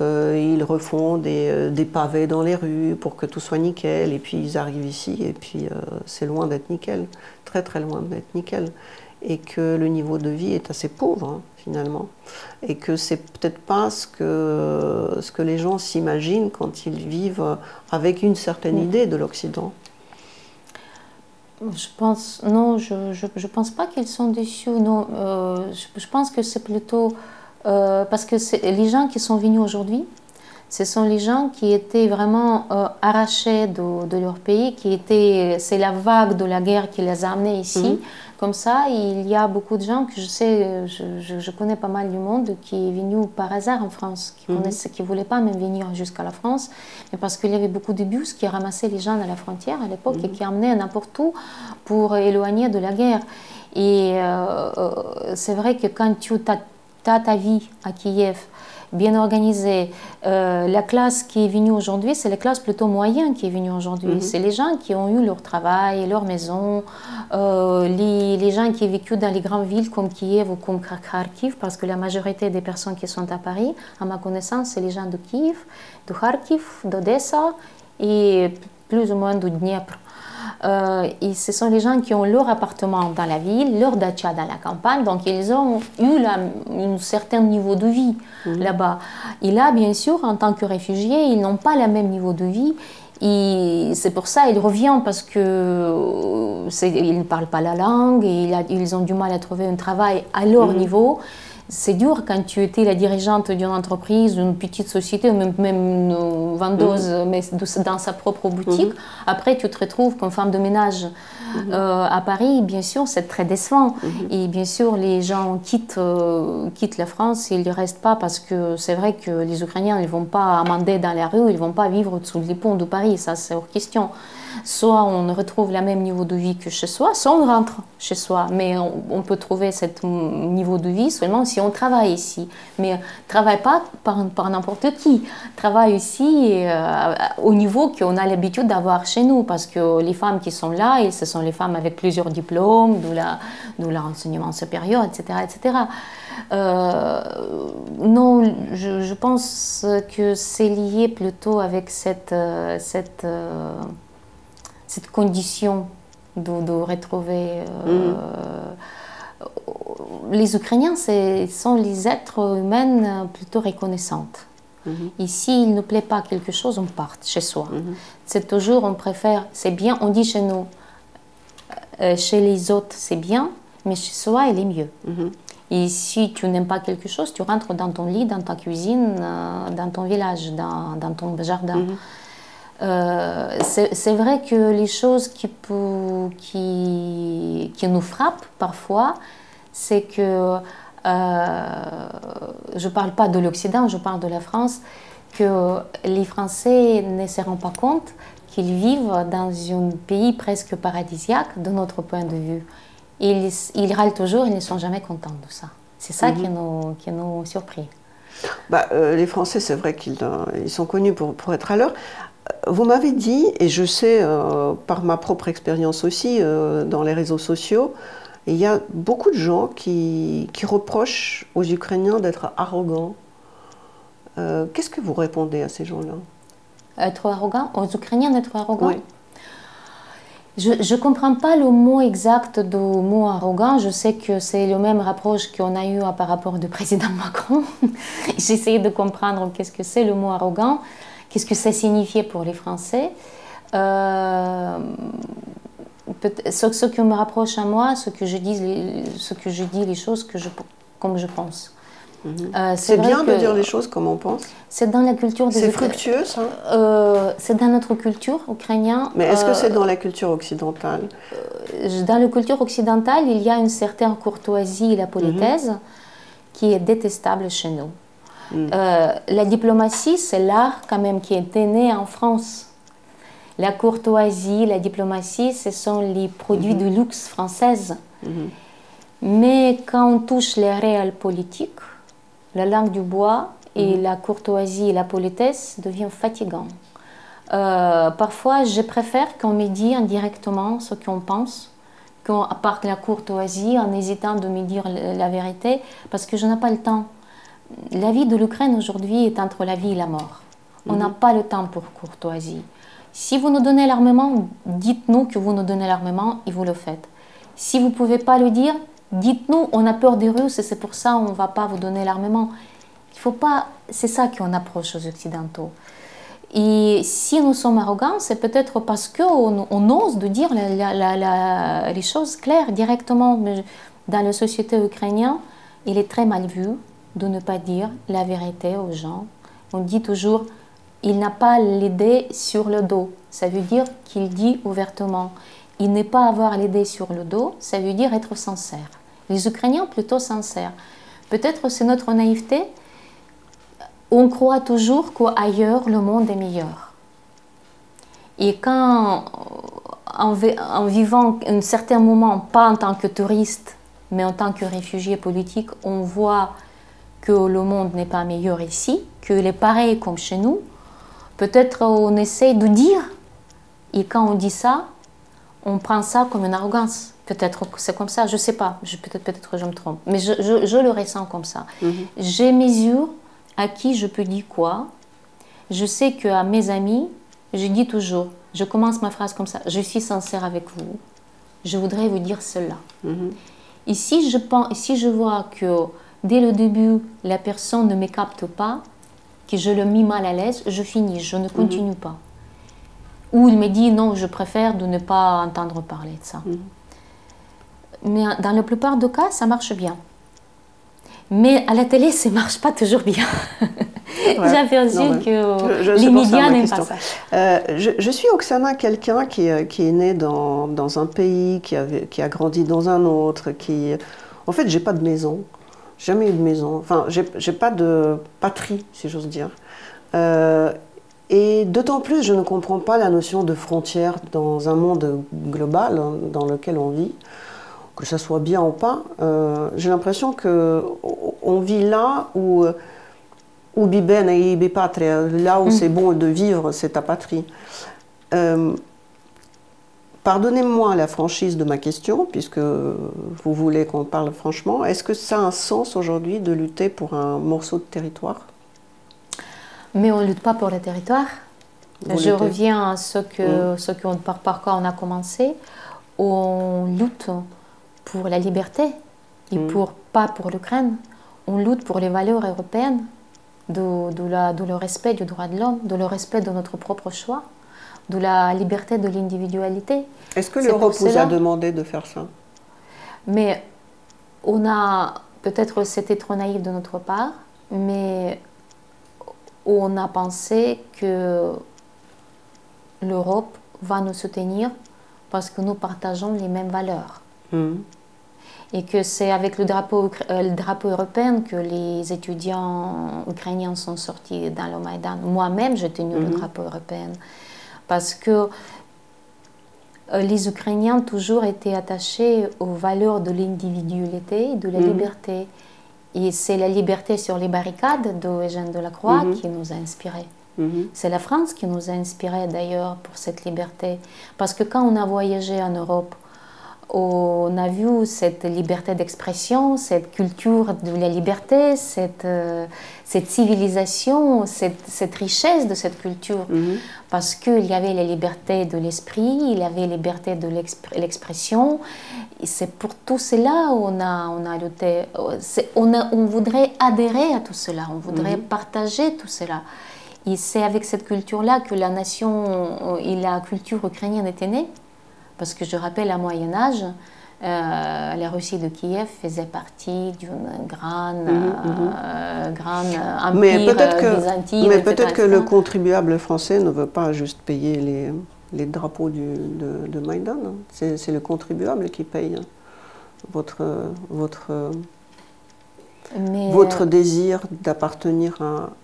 ils refont des pavés dans les rues pour que tout soit nickel, et puis ils arrivent ici, et puis c'est loin d'être nickel, très très loin d'être nickel, et que le niveau de vie est assez pauvre, hein, finalement, et que c'est peut-être pas ce que les gens s'imaginent quand ils vivent avec une certaine idée de l'Occident. Je pense, non, je pense pas qu'ils sont déçus. Non, je pense que c'est plutôt parce que les gens qui sont venus aujourd'hui, ce sont les gens qui étaient vraiment arrachés de leur pays, c'est la vague de la guerre qui les a amenés ici. Comme ça, il y a beaucoup de gens que je sais, je connais pas mal du monde qui est venu par hasard en France, qui ne voulaient pas même venir jusqu'à la France, mais parce qu'il y avait beaucoup de bus qui ramassaient les gens à la frontière à l'époque et qui emmenaient n'importe où pour éloigner de la guerre. Et c'est vrai que quand tu as ta vie à Kiev, bien organisée. La classe qui est venue aujourd'hui, c'est la classe plutôt moyenne qui est venue aujourd'hui. C'est les gens qui ont eu leur travail, leur maison, les gens qui ont vécu dans les grandes villes comme Kiev ou comme Kharkiv, parce que la majorité des personnes qui sont à Paris, à ma connaissance, c'est les gens de Kiev, de Kharkiv, d'Odessa et plus ou moins de Dniepr. Et ce sont les gens qui ont leur appartement dans la ville, leur dacha dans la campagne, donc ils ont eu un certain niveau de vie là-bas. Et là, bien sûr, en tant que réfugiés, ils n'ont pas le même niveau de vie. Et c'est pour ça qu'ils reviennent parce qu'ils ne parlent pas la langue et ils ont du mal à trouver un travail à leur niveau. C'est dur quand tu étais la dirigeante d'une entreprise, d'une petite société, ou même une vendeuse, mais dans sa propre boutique. Après, tu te retrouves comme femme de ménage à Paris. Bien sûr, c'est très décevant. Et bien sûr, les gens quittent la France et ils ne restent pas parce que c'est vrai que les Ukrainiens ne vont pas amender dans la rue, ils ne vont pas vivre sous les ponts de Paris. Ça, c'est hors question. Soit on retrouve le même niveau de vie que chez soi, soit on rentre chez soi. Mais on peut trouver ce niveau de vie seulement si on travaille ici. Mais on ne travaille pas par n'importe qui. Travaille ici au niveau qu'on a l'habitude d'avoir chez nous. Parce que les femmes qui sont là, ce sont les femmes avec plusieurs diplômes, de l'enseignement supérieur, etc. etc. Non, je pense que c'est lié plutôt avec cette condition de retrouver... Les Ukrainiens sont les êtres humains plutôt reconnaissantes. Et s'il ne plaît pas quelque chose, on part chez soi. C'est toujours, on préfère, c'est bien, on dit chez nous, chez les autres c'est bien, mais chez soi il est mieux. Et si tu n'aimes pas quelque chose, tu rentres dans ton lit, dans ta cuisine, dans ton village, dans ton jardin. C'est vrai que les choses qui nous frappent parfois, c'est que, je ne parle pas de l'Occident, je parle de la France, que les Français ne se rendent pas compte qu'ils vivent dans un pays presque paradisiaque de notre point de vue. Ils râlent toujours, ils ne sont jamais contents de ça. C'est ça qui nous surprit. Les Français, c'est vrai qu'ils sont connus pour être à l'heure. Vous m'avez dit, et je sais par ma propre expérience aussi dans les réseaux sociaux, il y a beaucoup de gens qui reprochent aux Ukrainiens d'être arrogants. Qu'est-ce que vous répondez à ces gens-là? Être arrogant? Aux Ukrainiens d'être arrogants? Oui. Je ne comprends pas le mot exact du mot arrogant. Je sais que c'est le même rapproche qu'on a eu par rapport au président Macron. J'ai essayé de comprendre qu'est-ce que c'est le mot arrogant. qu'est-ce que ça signifiait pour les Français. Ce qui me rapproche à moi, ce que je dis les choses comme je pense. C'est bien de dire les choses comme on pense. C'est dans la culture des C'est fructueux, ça. C'est dans notre culture ukrainienne. Mais est-ce que c'est dans la culture occidentale? Dans la culture occidentale, il y a une certaine courtoisie et la politesse qui est détestable chez nous. La diplomatie, c'est l'art quand même qui est né en France. La courtoisie, la diplomatie, ce sont les produits de luxe françaises. Mais quand on touche les réels politiques, la langue du bois et la courtoisie et la politesse deviennent fatigants. Parfois, je préfère qu'on me dise indirectement ce qu'on pense, à part la courtoisie, en hésitant de me dire la vérité, parce que je n'ai pas le temps. La vie de l'Ukraine aujourd'hui est entre la vie et la mort. On n'a pas le temps pour courtoisie. Si vous nous donnez l'armement, dites-nous que vous nous donnez l'armement et vous le faites. Si vous ne pouvez pas le dire, dites-nous, on a peur des Russes et c'est pour ça qu'on ne va pas vous donner l'armement. Il faut pas, c'est ça qu'on approche aux Occidentaux. Et si nous sommes arrogants, c'est peut-être parce qu'on ose de dire les choses claires directement. Mais dans la société ukrainienne, il est très mal vu de ne pas dire la vérité aux gens. On dit toujours, il n'a pas l'idée sur le dos. Ça veut dire qu'il dit ouvertement. Il n'est pas avoir l'idée sur le dos, ça veut dire être sincère. Les Ukrainiens plutôt sincères. Peut-être c'est notre naïveté. On croit toujours qu'ailleurs le monde est meilleur. Et quand, en vivant un certain moment, pas en tant que touriste, mais en tant que réfugié politique, on voit que le monde n'est pas meilleur ici, qu'il est pareil comme chez nous, peut-être on essaie de dire, et quand on dit ça, on prend ça comme une arrogance. Peut-être que c'est comme ça, je ne sais pas, peut-être que je me trompe, mais je le ressens comme ça. J'ai mesure à qui je peux dire quoi. Je sais qu'à mes amis, je dis toujours, je commence ma phrase comme ça, je suis sincère avec vous, je voudrais vous dire cela. Et si je vois que dès le début, la personne ne me capte pas, que je le mis mal à l'aise, je finis, je ne continue pas. Ou il me dit non, je préfère de ne pas entendre parler de ça. Mais dans la plupart des cas, ça marche bien. Mais à la télé, ça ne marche pas toujours bien. J'avais aussi que les médias n'aiment pas ça. Je suis Oksana, quelqu'un qui est né dans un pays, qui a grandi dans un autre, En fait, j'ai pas de maison. Jamais eu de maison. Enfin, j'ai pas de patrie, si j'ose dire. Et d'autant plus, je ne comprends pas la notion de frontière dans un monde global dans lequel on vit, que ça soit bien ou pas. J'ai l'impression qu'on vit là où bibene et bipatria, là où c'est bon de vivre, c'est ta patrie. Pardonnez-moi la franchise de ma question, puisque vous voulez qu'on parle franchement. Est-ce que ça a un sens aujourd'hui de lutter pour un morceau de territoire? Mais on ne lutte pas pour le territoire. Je reviens à par quoi on a commencé. On lutte pour la liberté et pas pour l'Ukraine. On lutte pour les valeurs européennes, de le respect du droit de l'homme, de le respect de notre propre choix, de la liberté de l'individualité. Est-ce que l'Europe vous a demandé de faire ça? Mais peut-être c'était trop naïf de notre part, mais on a pensé que l'Europe va nous soutenir parce que nous partageons les mêmes valeurs. Et que c'est avec le drapeau européen que les étudiants ukrainiens sont sortis dans le Maïdan. Moi-même, j'ai tenu le drapeau européen. Parce que les Ukrainiens ont toujours été attachés aux valeurs de l'individualité et de la liberté. Et c'est la liberté sur les barricades d'Eugène Delacroix qui nous a inspirés. C'est la France qui nous a inspirés d'ailleurs pour cette liberté. Parce que quand on a voyagé en Europe, on a vu cette liberté d'expression, cette culture de la liberté, cette civilisation, cette richesse de cette culture. Parce qu'il y avait la liberté de l'esprit, il y avait la liberté de l'expression. C'est pour tout cela qu'on a lutté. On voudrait adhérer à tout cela, on voudrait partager tout cela. Et c'est avec cette culture-là que la nation et la culture ukrainienne étaient nées. Parce que je rappelle, à Moyen-Âge, la Russie de Kiev faisait partie d'une grande empire byzantin. Mais peut-être que le contribuable français ne veut pas juste payer les drapeaux de Maïdan. C'est le contribuable qui paye votre désir d'appartenir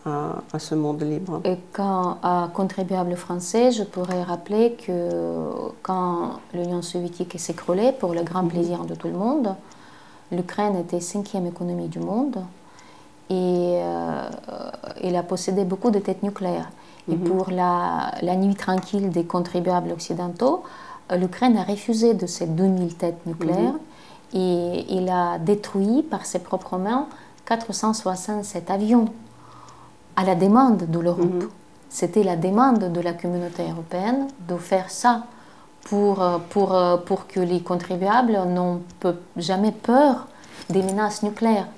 à ce monde libre. Et quand contribuable français, je pourrais rappeler que quand l'Union soviétique s'écroulée, pour le grand plaisir de tout le monde, l'Ukraine était 5e économie du monde et elle a possédé beaucoup de têtes nucléaires. Et pour la nuit tranquille des contribuables occidentaux, l'Ukraine a refusé de ces 2000 têtes nucléaires. Et il a détruit par ses propres mains 467 avions à la demande de l'Europe. C'était la demande de la communauté européenne de faire ça pour que les contribuables n'ont jamais peur des menaces nucléaires.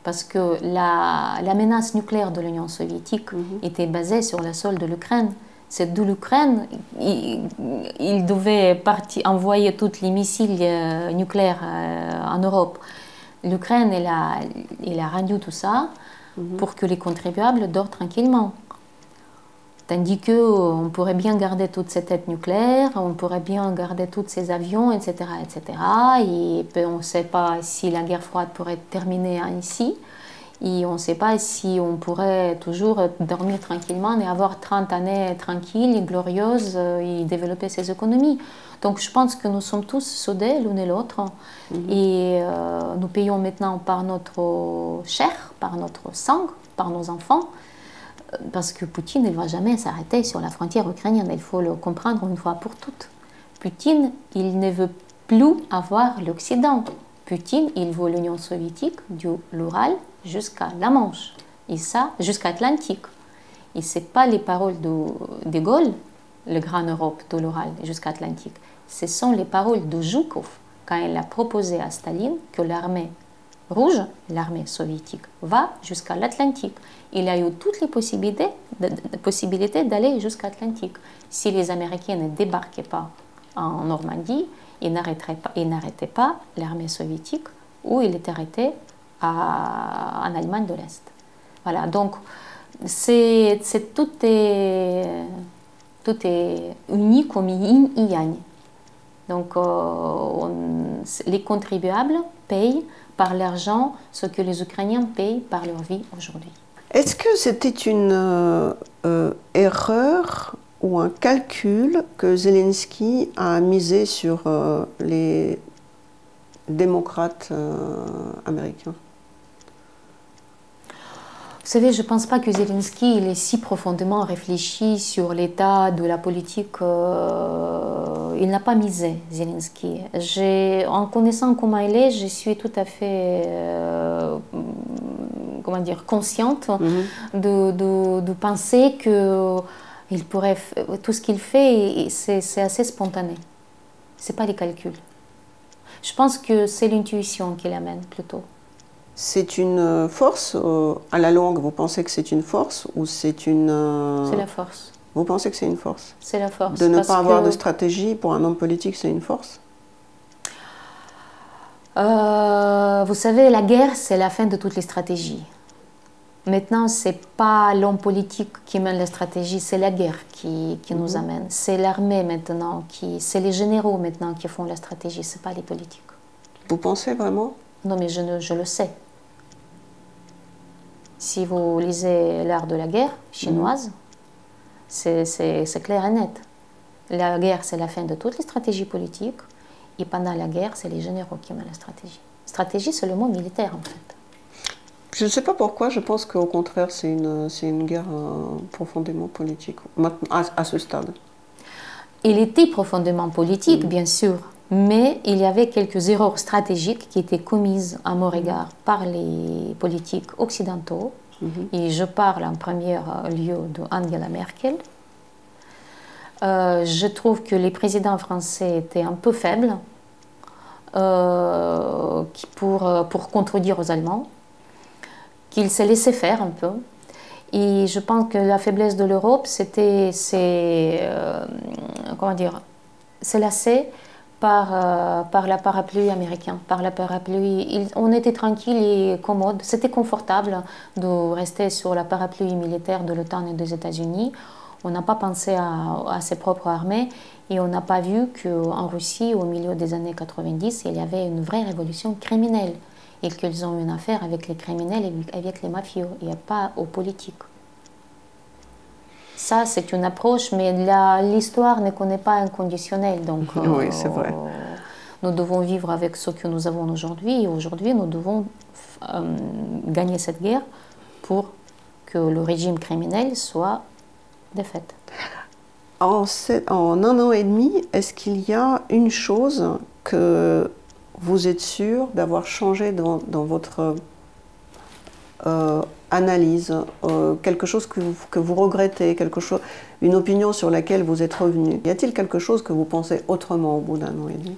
Parce que la menace nucléaire de l'Union soviétique était basée sur le sol de l'Ukraine. C'est d'où l'Ukraine, il devait envoyer tous les missiles nucléaires en Europe. L'Ukraine, elle a rendu tout ça pour que les contribuables dorment tranquillement. Tandis qu'on pourrait bien garder toutes ces têtes nucléaires, on pourrait bien garder tous ces avions, etc. etc. Et on ne sait pas si la guerre froide pourrait terminer ainsi. Et on ne sait pas si on pourrait toujours dormir tranquillement et avoir 30 années tranquilles et glorieuses et développer ses économies. Donc je pense que nous sommes tous soudés l'un et l'autre. Et nous payons maintenant par notre chair, par notre sang, par nos enfants. Parce que Poutine ne va jamais s'arrêter sur la frontière ukrainienne. Il faut le comprendre une fois pour toutes. Poutine, il ne veut plus avoir l'Occident. Poutine, il veut l'Union soviétique de l'Ural jusqu'à la Manche, et ça jusqu'à l'Atlantique. Et ce n'est pas les paroles de Gaulle, le grand Europe de l'Ural jusqu'à l'Atlantique. Ce sont les paroles de Zhukov quand il a proposé à Staline que l'armée rouge, l'armée soviétique, va jusqu'à l'Atlantique. Il a eu toutes les possibilités d'aller jusqu'à l'Atlantique. Si les Américains ne débarquaient pas en Normandie, ils n'arrêtaient pas l'armée soviétique, ou il était arrêté en Allemagne de l'Est. Voilà, donc tout est uni comme yin et yang. Donc les contribuables payent par l'argent ce que les Ukrainiens payent par leur vie aujourd'hui. Est-ce que c'était une erreur ou un calcul que Zelensky a misé sur les démocrates américains? Vous savez, je ne pense pas que Zelensky il est si profondément réfléchi sur l'état de la politique. Il n'a pas misé, Zelensky. En connaissant comment il est, je suis tout à fait consciente de penser que tout ce qu'il fait, c'est assez spontané. Ce n'est pas les calculs. Je pense que c'est l'intuition qui l'amène plutôt. C'est une force à la longue, vous pensez que c'est une force ou c'est une... C'est la force. Vous pensez que c'est une force? C'est la force. De ne pas avoir de stratégie pour un homme politique, c'est une force? Vous savez, la guerre, c'est la fin de toutes les stratégies. Maintenant, ce n'est pas l'homme politique qui mène la stratégie, c'est la guerre qui nous amène. C'est l'armée maintenant, c'est les généraux maintenant qui font la stratégie, ce n'est pas les politiques. Vous pensez vraiment? Non, mais je le sais. Si vous lisez l'art de la guerre chinoise, c'est clair et net. La guerre, c'est la fin de toutes les stratégies politiques. Et pendant la guerre, c'est les généraux qui mènent la stratégie. Stratégie, c'est le mot militaire, en fait. Je ne sais pas pourquoi, je pense qu'au contraire, c'est une guerre profondément politique, à ce stade. Il était profondément politique, bien sûr, mais il y avait quelques erreurs stratégiques qui étaient commises à mon regard par les politiques occidentaux. Et je parle en premier lieu d'Angela Merkel. Je trouve que les présidents français étaient un peu faibles pour contredire aux Allemands, qu'ils se laissaient faire un peu. Et je pense que la faiblesse de l'Europe, comment dire, c'est lassé par la parapluie américaine, par la parapluie. On était tranquille et commode. C'était confortable de rester sur la parapluie militaire de l'OTAN et des États-Unis. On n'a pas pensé à ses propres armées et on n'a pas vu qu'en Russie, au milieu des années 90, il y avait une vraie révolution criminelle et qu'ils ont une affaire avec les criminels et avec les mafieux. Il n'y a pas aux politiques. Ça, c'est une approche, mais l'histoire ne connaît pas un conditionnel. Donc, oui, c'est vrai. Nous devons vivre avec ce que nous avons aujourd'hui. Et aujourd'hui, nous devons gagner cette guerre pour que le régime criminel soit défait. En un an et demi, est-ce qu'il y a une chose que vous êtes sûr d'avoir changé dans votre analyse, quelque chose que vous regrettez, une opinion sur laquelle vous êtes revenu? Y a-t-il quelque chose que vous pensez autrement au bout d'un an et demi?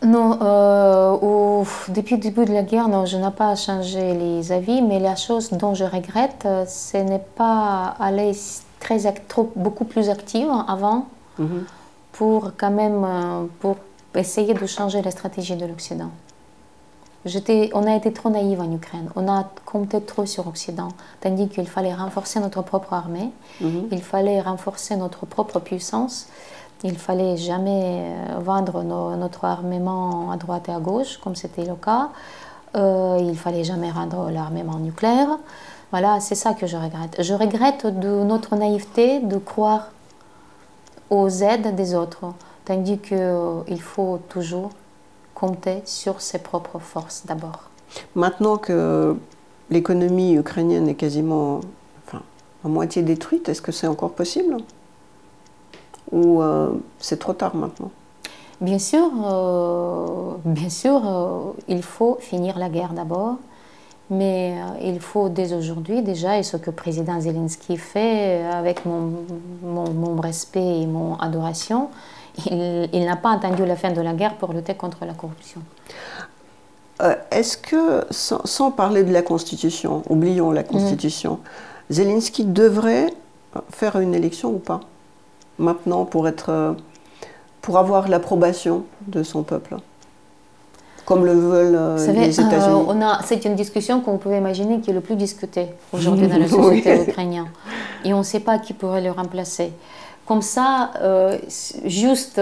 Non, depuis le début de la guerre, non, je n'ai pas changé les avis, mais la chose dont je regrette, ce n'est pas aller beaucoup plus active avant pour quand même pour essayer de changer la stratégie de l'Occident. On a été trop naïfs en Ukraine, on a compté trop sur l'Occident, tandis qu'il fallait renforcer notre propre armée, il fallait renforcer notre propre puissance, il fallait jamais vendre notre armement à droite et à gauche, comme c'était le cas, il fallait jamais rendre l'armement nucléaire. Voilà, c'est ça que je regrette. Je regrette de notre naïveté de croire aux aides des autres, tandis qu'il faut toujours compter sur ses propres forces d'abord. Maintenant que l'économie ukrainienne est quasiment à moitié détruite, est-ce que c'est encore possible? Ou c'est trop tard maintenant? Bien sûr, il faut finir la guerre d'abord, mais il faut dès aujourd'hui déjà, et ce que le président Zelensky fait avec mon respect et mon adoration, il n'a pas attendu la fin de la guerre pour lutter contre la corruption. Est-ce que, sans parler de la Constitution, oublions la Constitution, Zelensky devrait faire une élection ou pas? Maintenant, pour avoir l'approbation de son peuple, comme le veulent les États-Unis. C'est une discussion qu'on peut imaginer qui est le plus discutée aujourd'hui dans la société ukrainienne. Et on ne sait pas qui pourrait le remplacer. Comme ça, juste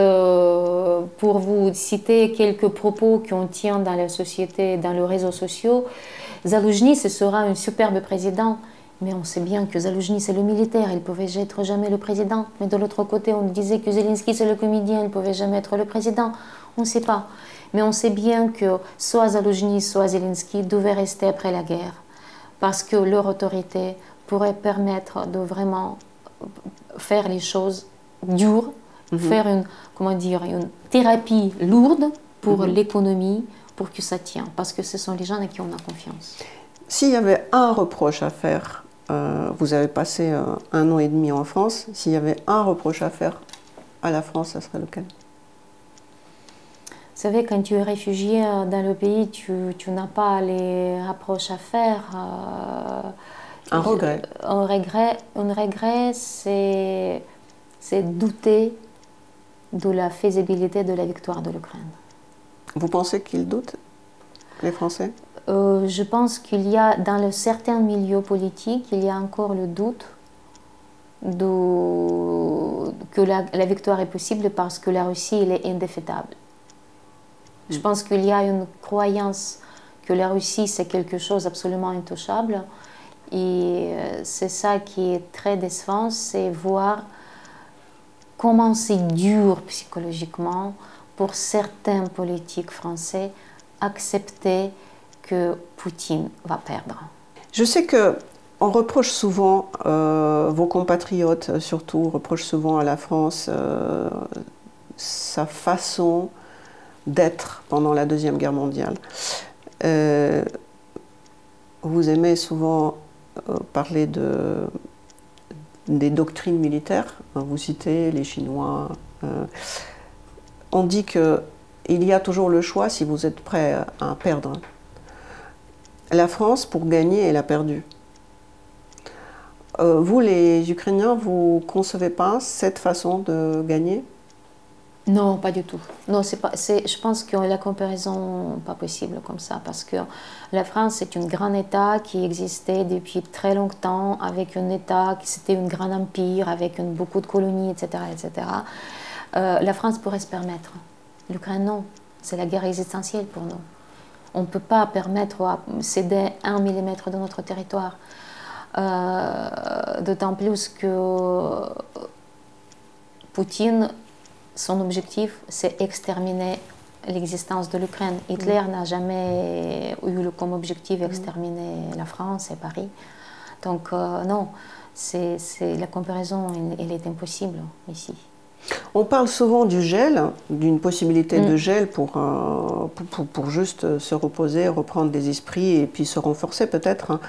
pour vous citer quelques propos qu'on tient dans la société, dans les réseaux sociaux, Zaloujny, ce sera un superbe président. Mais on sait bien que Zaloujny, c'est le militaire, il ne pouvait être jamais le président. Mais de l'autre côté, on disait que Zelensky, c'est le comédien, il ne pouvait jamais être le président. On ne sait pas. Mais on sait bien que soit Zaloujny, soit Zelensky devaient rester après la guerre. Parce que leur autorité pourrait permettre de vraiment faire les choses dures, faire une thérapie lourde pour l'économie, pour que ça tienne. Parce que ce sont les gens à qui on a confiance. S'il y avait un reproche à faire, vous avez passé un an et demi en France, s'il y avait un reproche à faire à la France, ça serait lequel? Vous savez, quand tu es réfugié dans le pays, tu n'as pas les reproches à faire. Un regret? Un regret, c'est douter de la faisabilité de la victoire de l'Ukraine. Vous pensez qu'ils doutent, les Français? Je pense qu'il y a, dans certains milieux politiques, il y a encore le doute que la victoire est possible parce que la Russie, elle est indéfaitable. Je pense qu'il y a une croyance que la Russie, c'est quelque chose d'absolument intouchable. Et c'est ça qui est très décevant, c'est voir comment c'est dur psychologiquement pour certains politiques français accepter que Poutine va perdre. Je sais qu'on reproche souvent, vos compatriotes surtout, reprochent souvent à la France sa façon d'être pendant la Deuxième Guerre mondiale. Vous aimez souvent parler des doctrines militaires, vous citez les Chinois. On dit qu'il y a toujours le choix si vous êtes prêt à perdre. La France, pour gagner, elle a perdu. Vous, les Ukrainiens, vous ne concevez pas cette façon de gagner? Non, pas du tout. Non, je pense que la comparaison n'est pas possible comme ça, parce que la France est un grand État qui existait depuis très longtemps, avec un État qui c'était un grand empire, avec beaucoup de colonies, etc., etc. La France pourrait se permettre. L'Ukraine, non. C'est la guerre existentielle pour nous. On ne peut pas permettre à céder 1 millimètre de notre territoire. D'autant plus que Poutine, son objectif, c'est exterminer l'existence de l'Ukraine. Hitler n'a jamais eu comme objectif exterminer la France et Paris. Donc non, la comparaison, elle est impossible ici. On parle souvent du gel, d'une possibilité de gel pour juste se reposer, reprendre des esprits et puis se renforcer peut-être.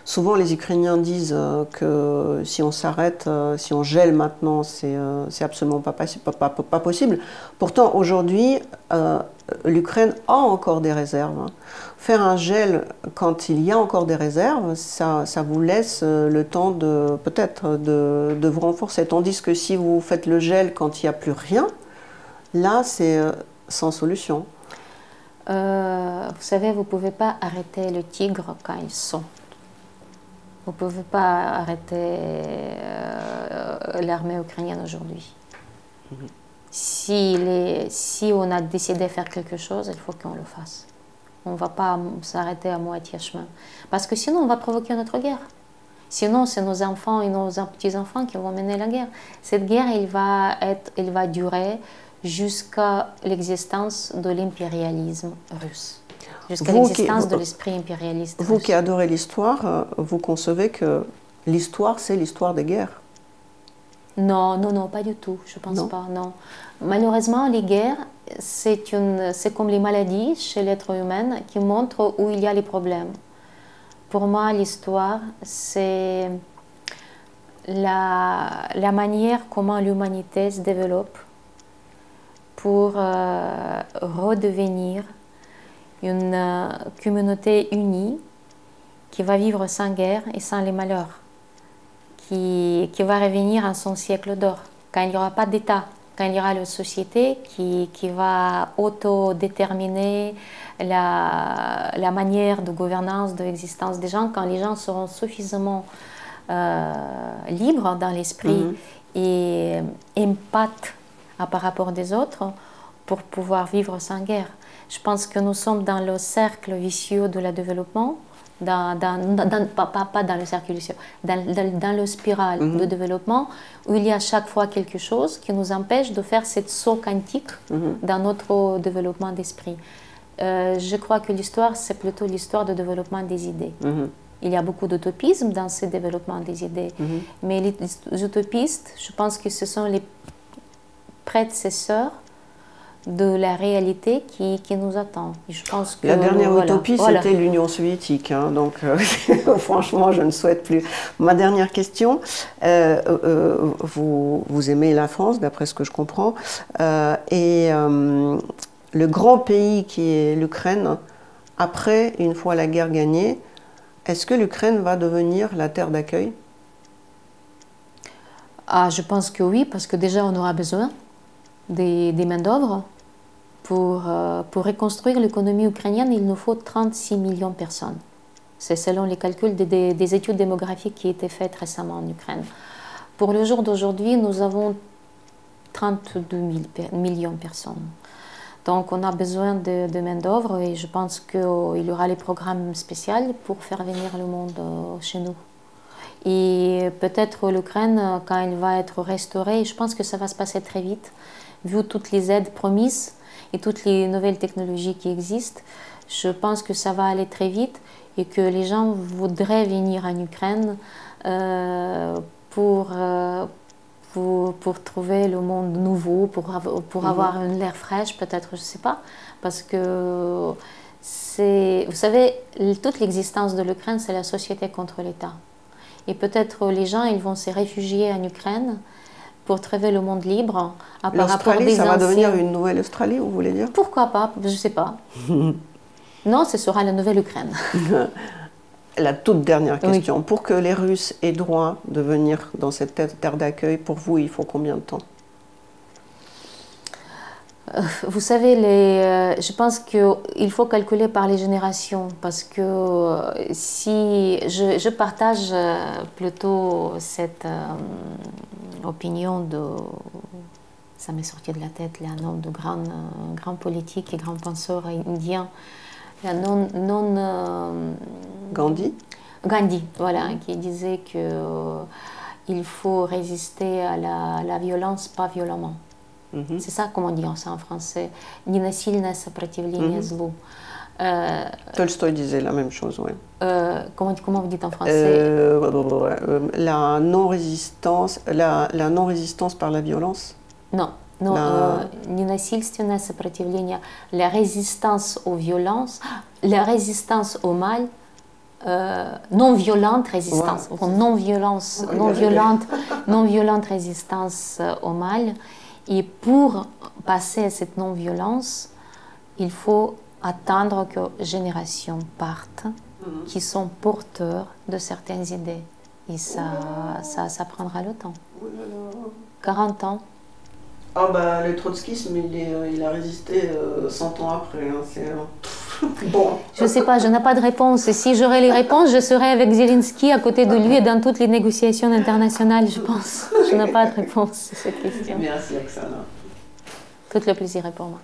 Souvent les Ukrainiens disent que si on s'arrête, si on gèle maintenant, c'est absolument pas possible. Pourtant aujourd'hui, l'Ukraine a encore des réserves. Faire un gel quand il y a encore des réserves, ça vous laisse le temps peut-être de vous renforcer. Tandis que si vous faites le gel quand il n'y a plus rien, là c'est sans solution. Vous savez, vous ne pouvez pas arrêter le tigre quand ils sont. Vous ne pouvez pas arrêter l'armée ukrainienne aujourd'hui. Si on a décidé de faire quelque chose, il faut qu'on le fasse. On ne va pas s'arrêter à moitié chemin. Parce que sinon, on va provoquer une autre guerre. Sinon, c'est nos enfants et nos petits-enfants qui vont mener la guerre. Cette guerre, elle va durer jusqu'à l'existence de l'impérialisme russe. Jusqu'à l'existence de l'esprit impérialiste russe. Vous qui adorez l'histoire, vous concevez que l'histoire, c'est l'histoire des guerres? Non, non, non, pas du tout. Je ne pense pas, non. Malheureusement, les guerres, c'est comme les maladies chez l'être humain qui montrent où il y a les problèmes. Pour moi, l'histoire, c'est la manière comment l'humanité se développe pour redevenir une communauté unie qui va vivre sans guerre et sans les malheurs, qui va revenir à son siècle d'or, quand il n'y aura pas d'État, quand il y aura une société qui va autodéterminer la manière de gouvernance, de l'existence des gens, quand les gens seront suffisamment libres dans l'esprit et empathes par rapport des autres pour pouvoir vivre sans guerre. Je pense que nous sommes dans le cercle vicieux de la développement, pas dans le cercle vicieux, dans le spirale de développement, où il y a chaque fois quelque chose qui nous empêche de faire cette saut quantique dans notre développement d'esprit. Je crois que l'histoire, c'est plutôt l'histoire de développement des idées. Il y a beaucoup d'utopisme dans ce développement des idées, mais les utopistes, je pense que ce sont les prédécesseurs de la réalité qui nous attend. Et je pense que, la dernière utopie, c'était l'Union soviétique. Hein, donc, franchement, je ne souhaite plus. Ma dernière question, vous aimez la France, d'après ce que je comprends, et le grand pays qui est l'Ukraine, après, une fois la guerre gagnée, est-ce que l'Ukraine va devenir la terre d'accueil? Je pense que oui, parce que déjà, on aura besoin des main-d'œuvre. Pour reconstruire l'économie ukrainienne, il nous faut 36 millions de personnes. C'est selon les calculs des études démographiques qui ont été faites récemment en Ukraine. Pour le jour d'aujourd'hui, nous avons 32 millions de personnes. Donc on a besoin de main-d'œuvre et je pense qu'il y aura les programmes spéciaux pour faire venir le monde chez nous. Et peut-être l'Ukraine, quand elle va être restaurée, je pense que ça va se passer très vite, vu toutes les aides promises et toutes les nouvelles technologies qui existent. Je pense que ça va aller très vite et que les gens voudraient venir en Ukraine pour trouver le monde nouveau, pour avoir un air fraîche, peut-être, je ne sais pas. Parce que, vous savez, toute l'existence de l'Ukraine, c'est la société contre l'État. Et peut-être les gens, ils vont se réfugier en Ukraine pour trouver le monde libre. L'Australie, ça va devenir une nouvelle Australie, vous voulez dire? Pourquoi pas? Je ne sais pas. Non, ce sera la nouvelle Ukraine. La toute dernière question. Oui. Pour que les Russes aient droit de venir dans cette terre d'accueil, pour vous, il faut combien de temps? Vous savez, je pense qu'il faut calculer par les générations, parce que si je partage plutôt cette opinion de... Ça m'est sorti de la tête, un homme de grand politique et grand penseur indien, Gandhi. Gandhi, voilà, qui disait qu'il faut résister à la violence, pas violemment. C'est ça, comme on dit ça en français. Ненасильное сопротивление злу. Tolstoï disait la même chose, oui. Comment vous dites en français? La non-résistance par la violence. Non, ненасильственное сопротивление, la résistance aux violences, la résistance au mal, non-violente résistance, ouais, non-violente résistance au mal. Et pour passer à cette non-violence, il faut attendre que générations partent qui sont porteurs de certaines idées. Et ça prendra le temps. 40 ans. Ah bah le trotskisme, il a résisté 100 ans après. Hein, bon. Je ne sais pas, je n'ai pas de réponse. Et si j'aurais les réponses, je serais avec Zelensky à côté de lui et dans toutes les négociations internationales, je pense. Je n'ai pas de réponse à cette question. Merci, Oksana. Tout le plaisir est pour moi.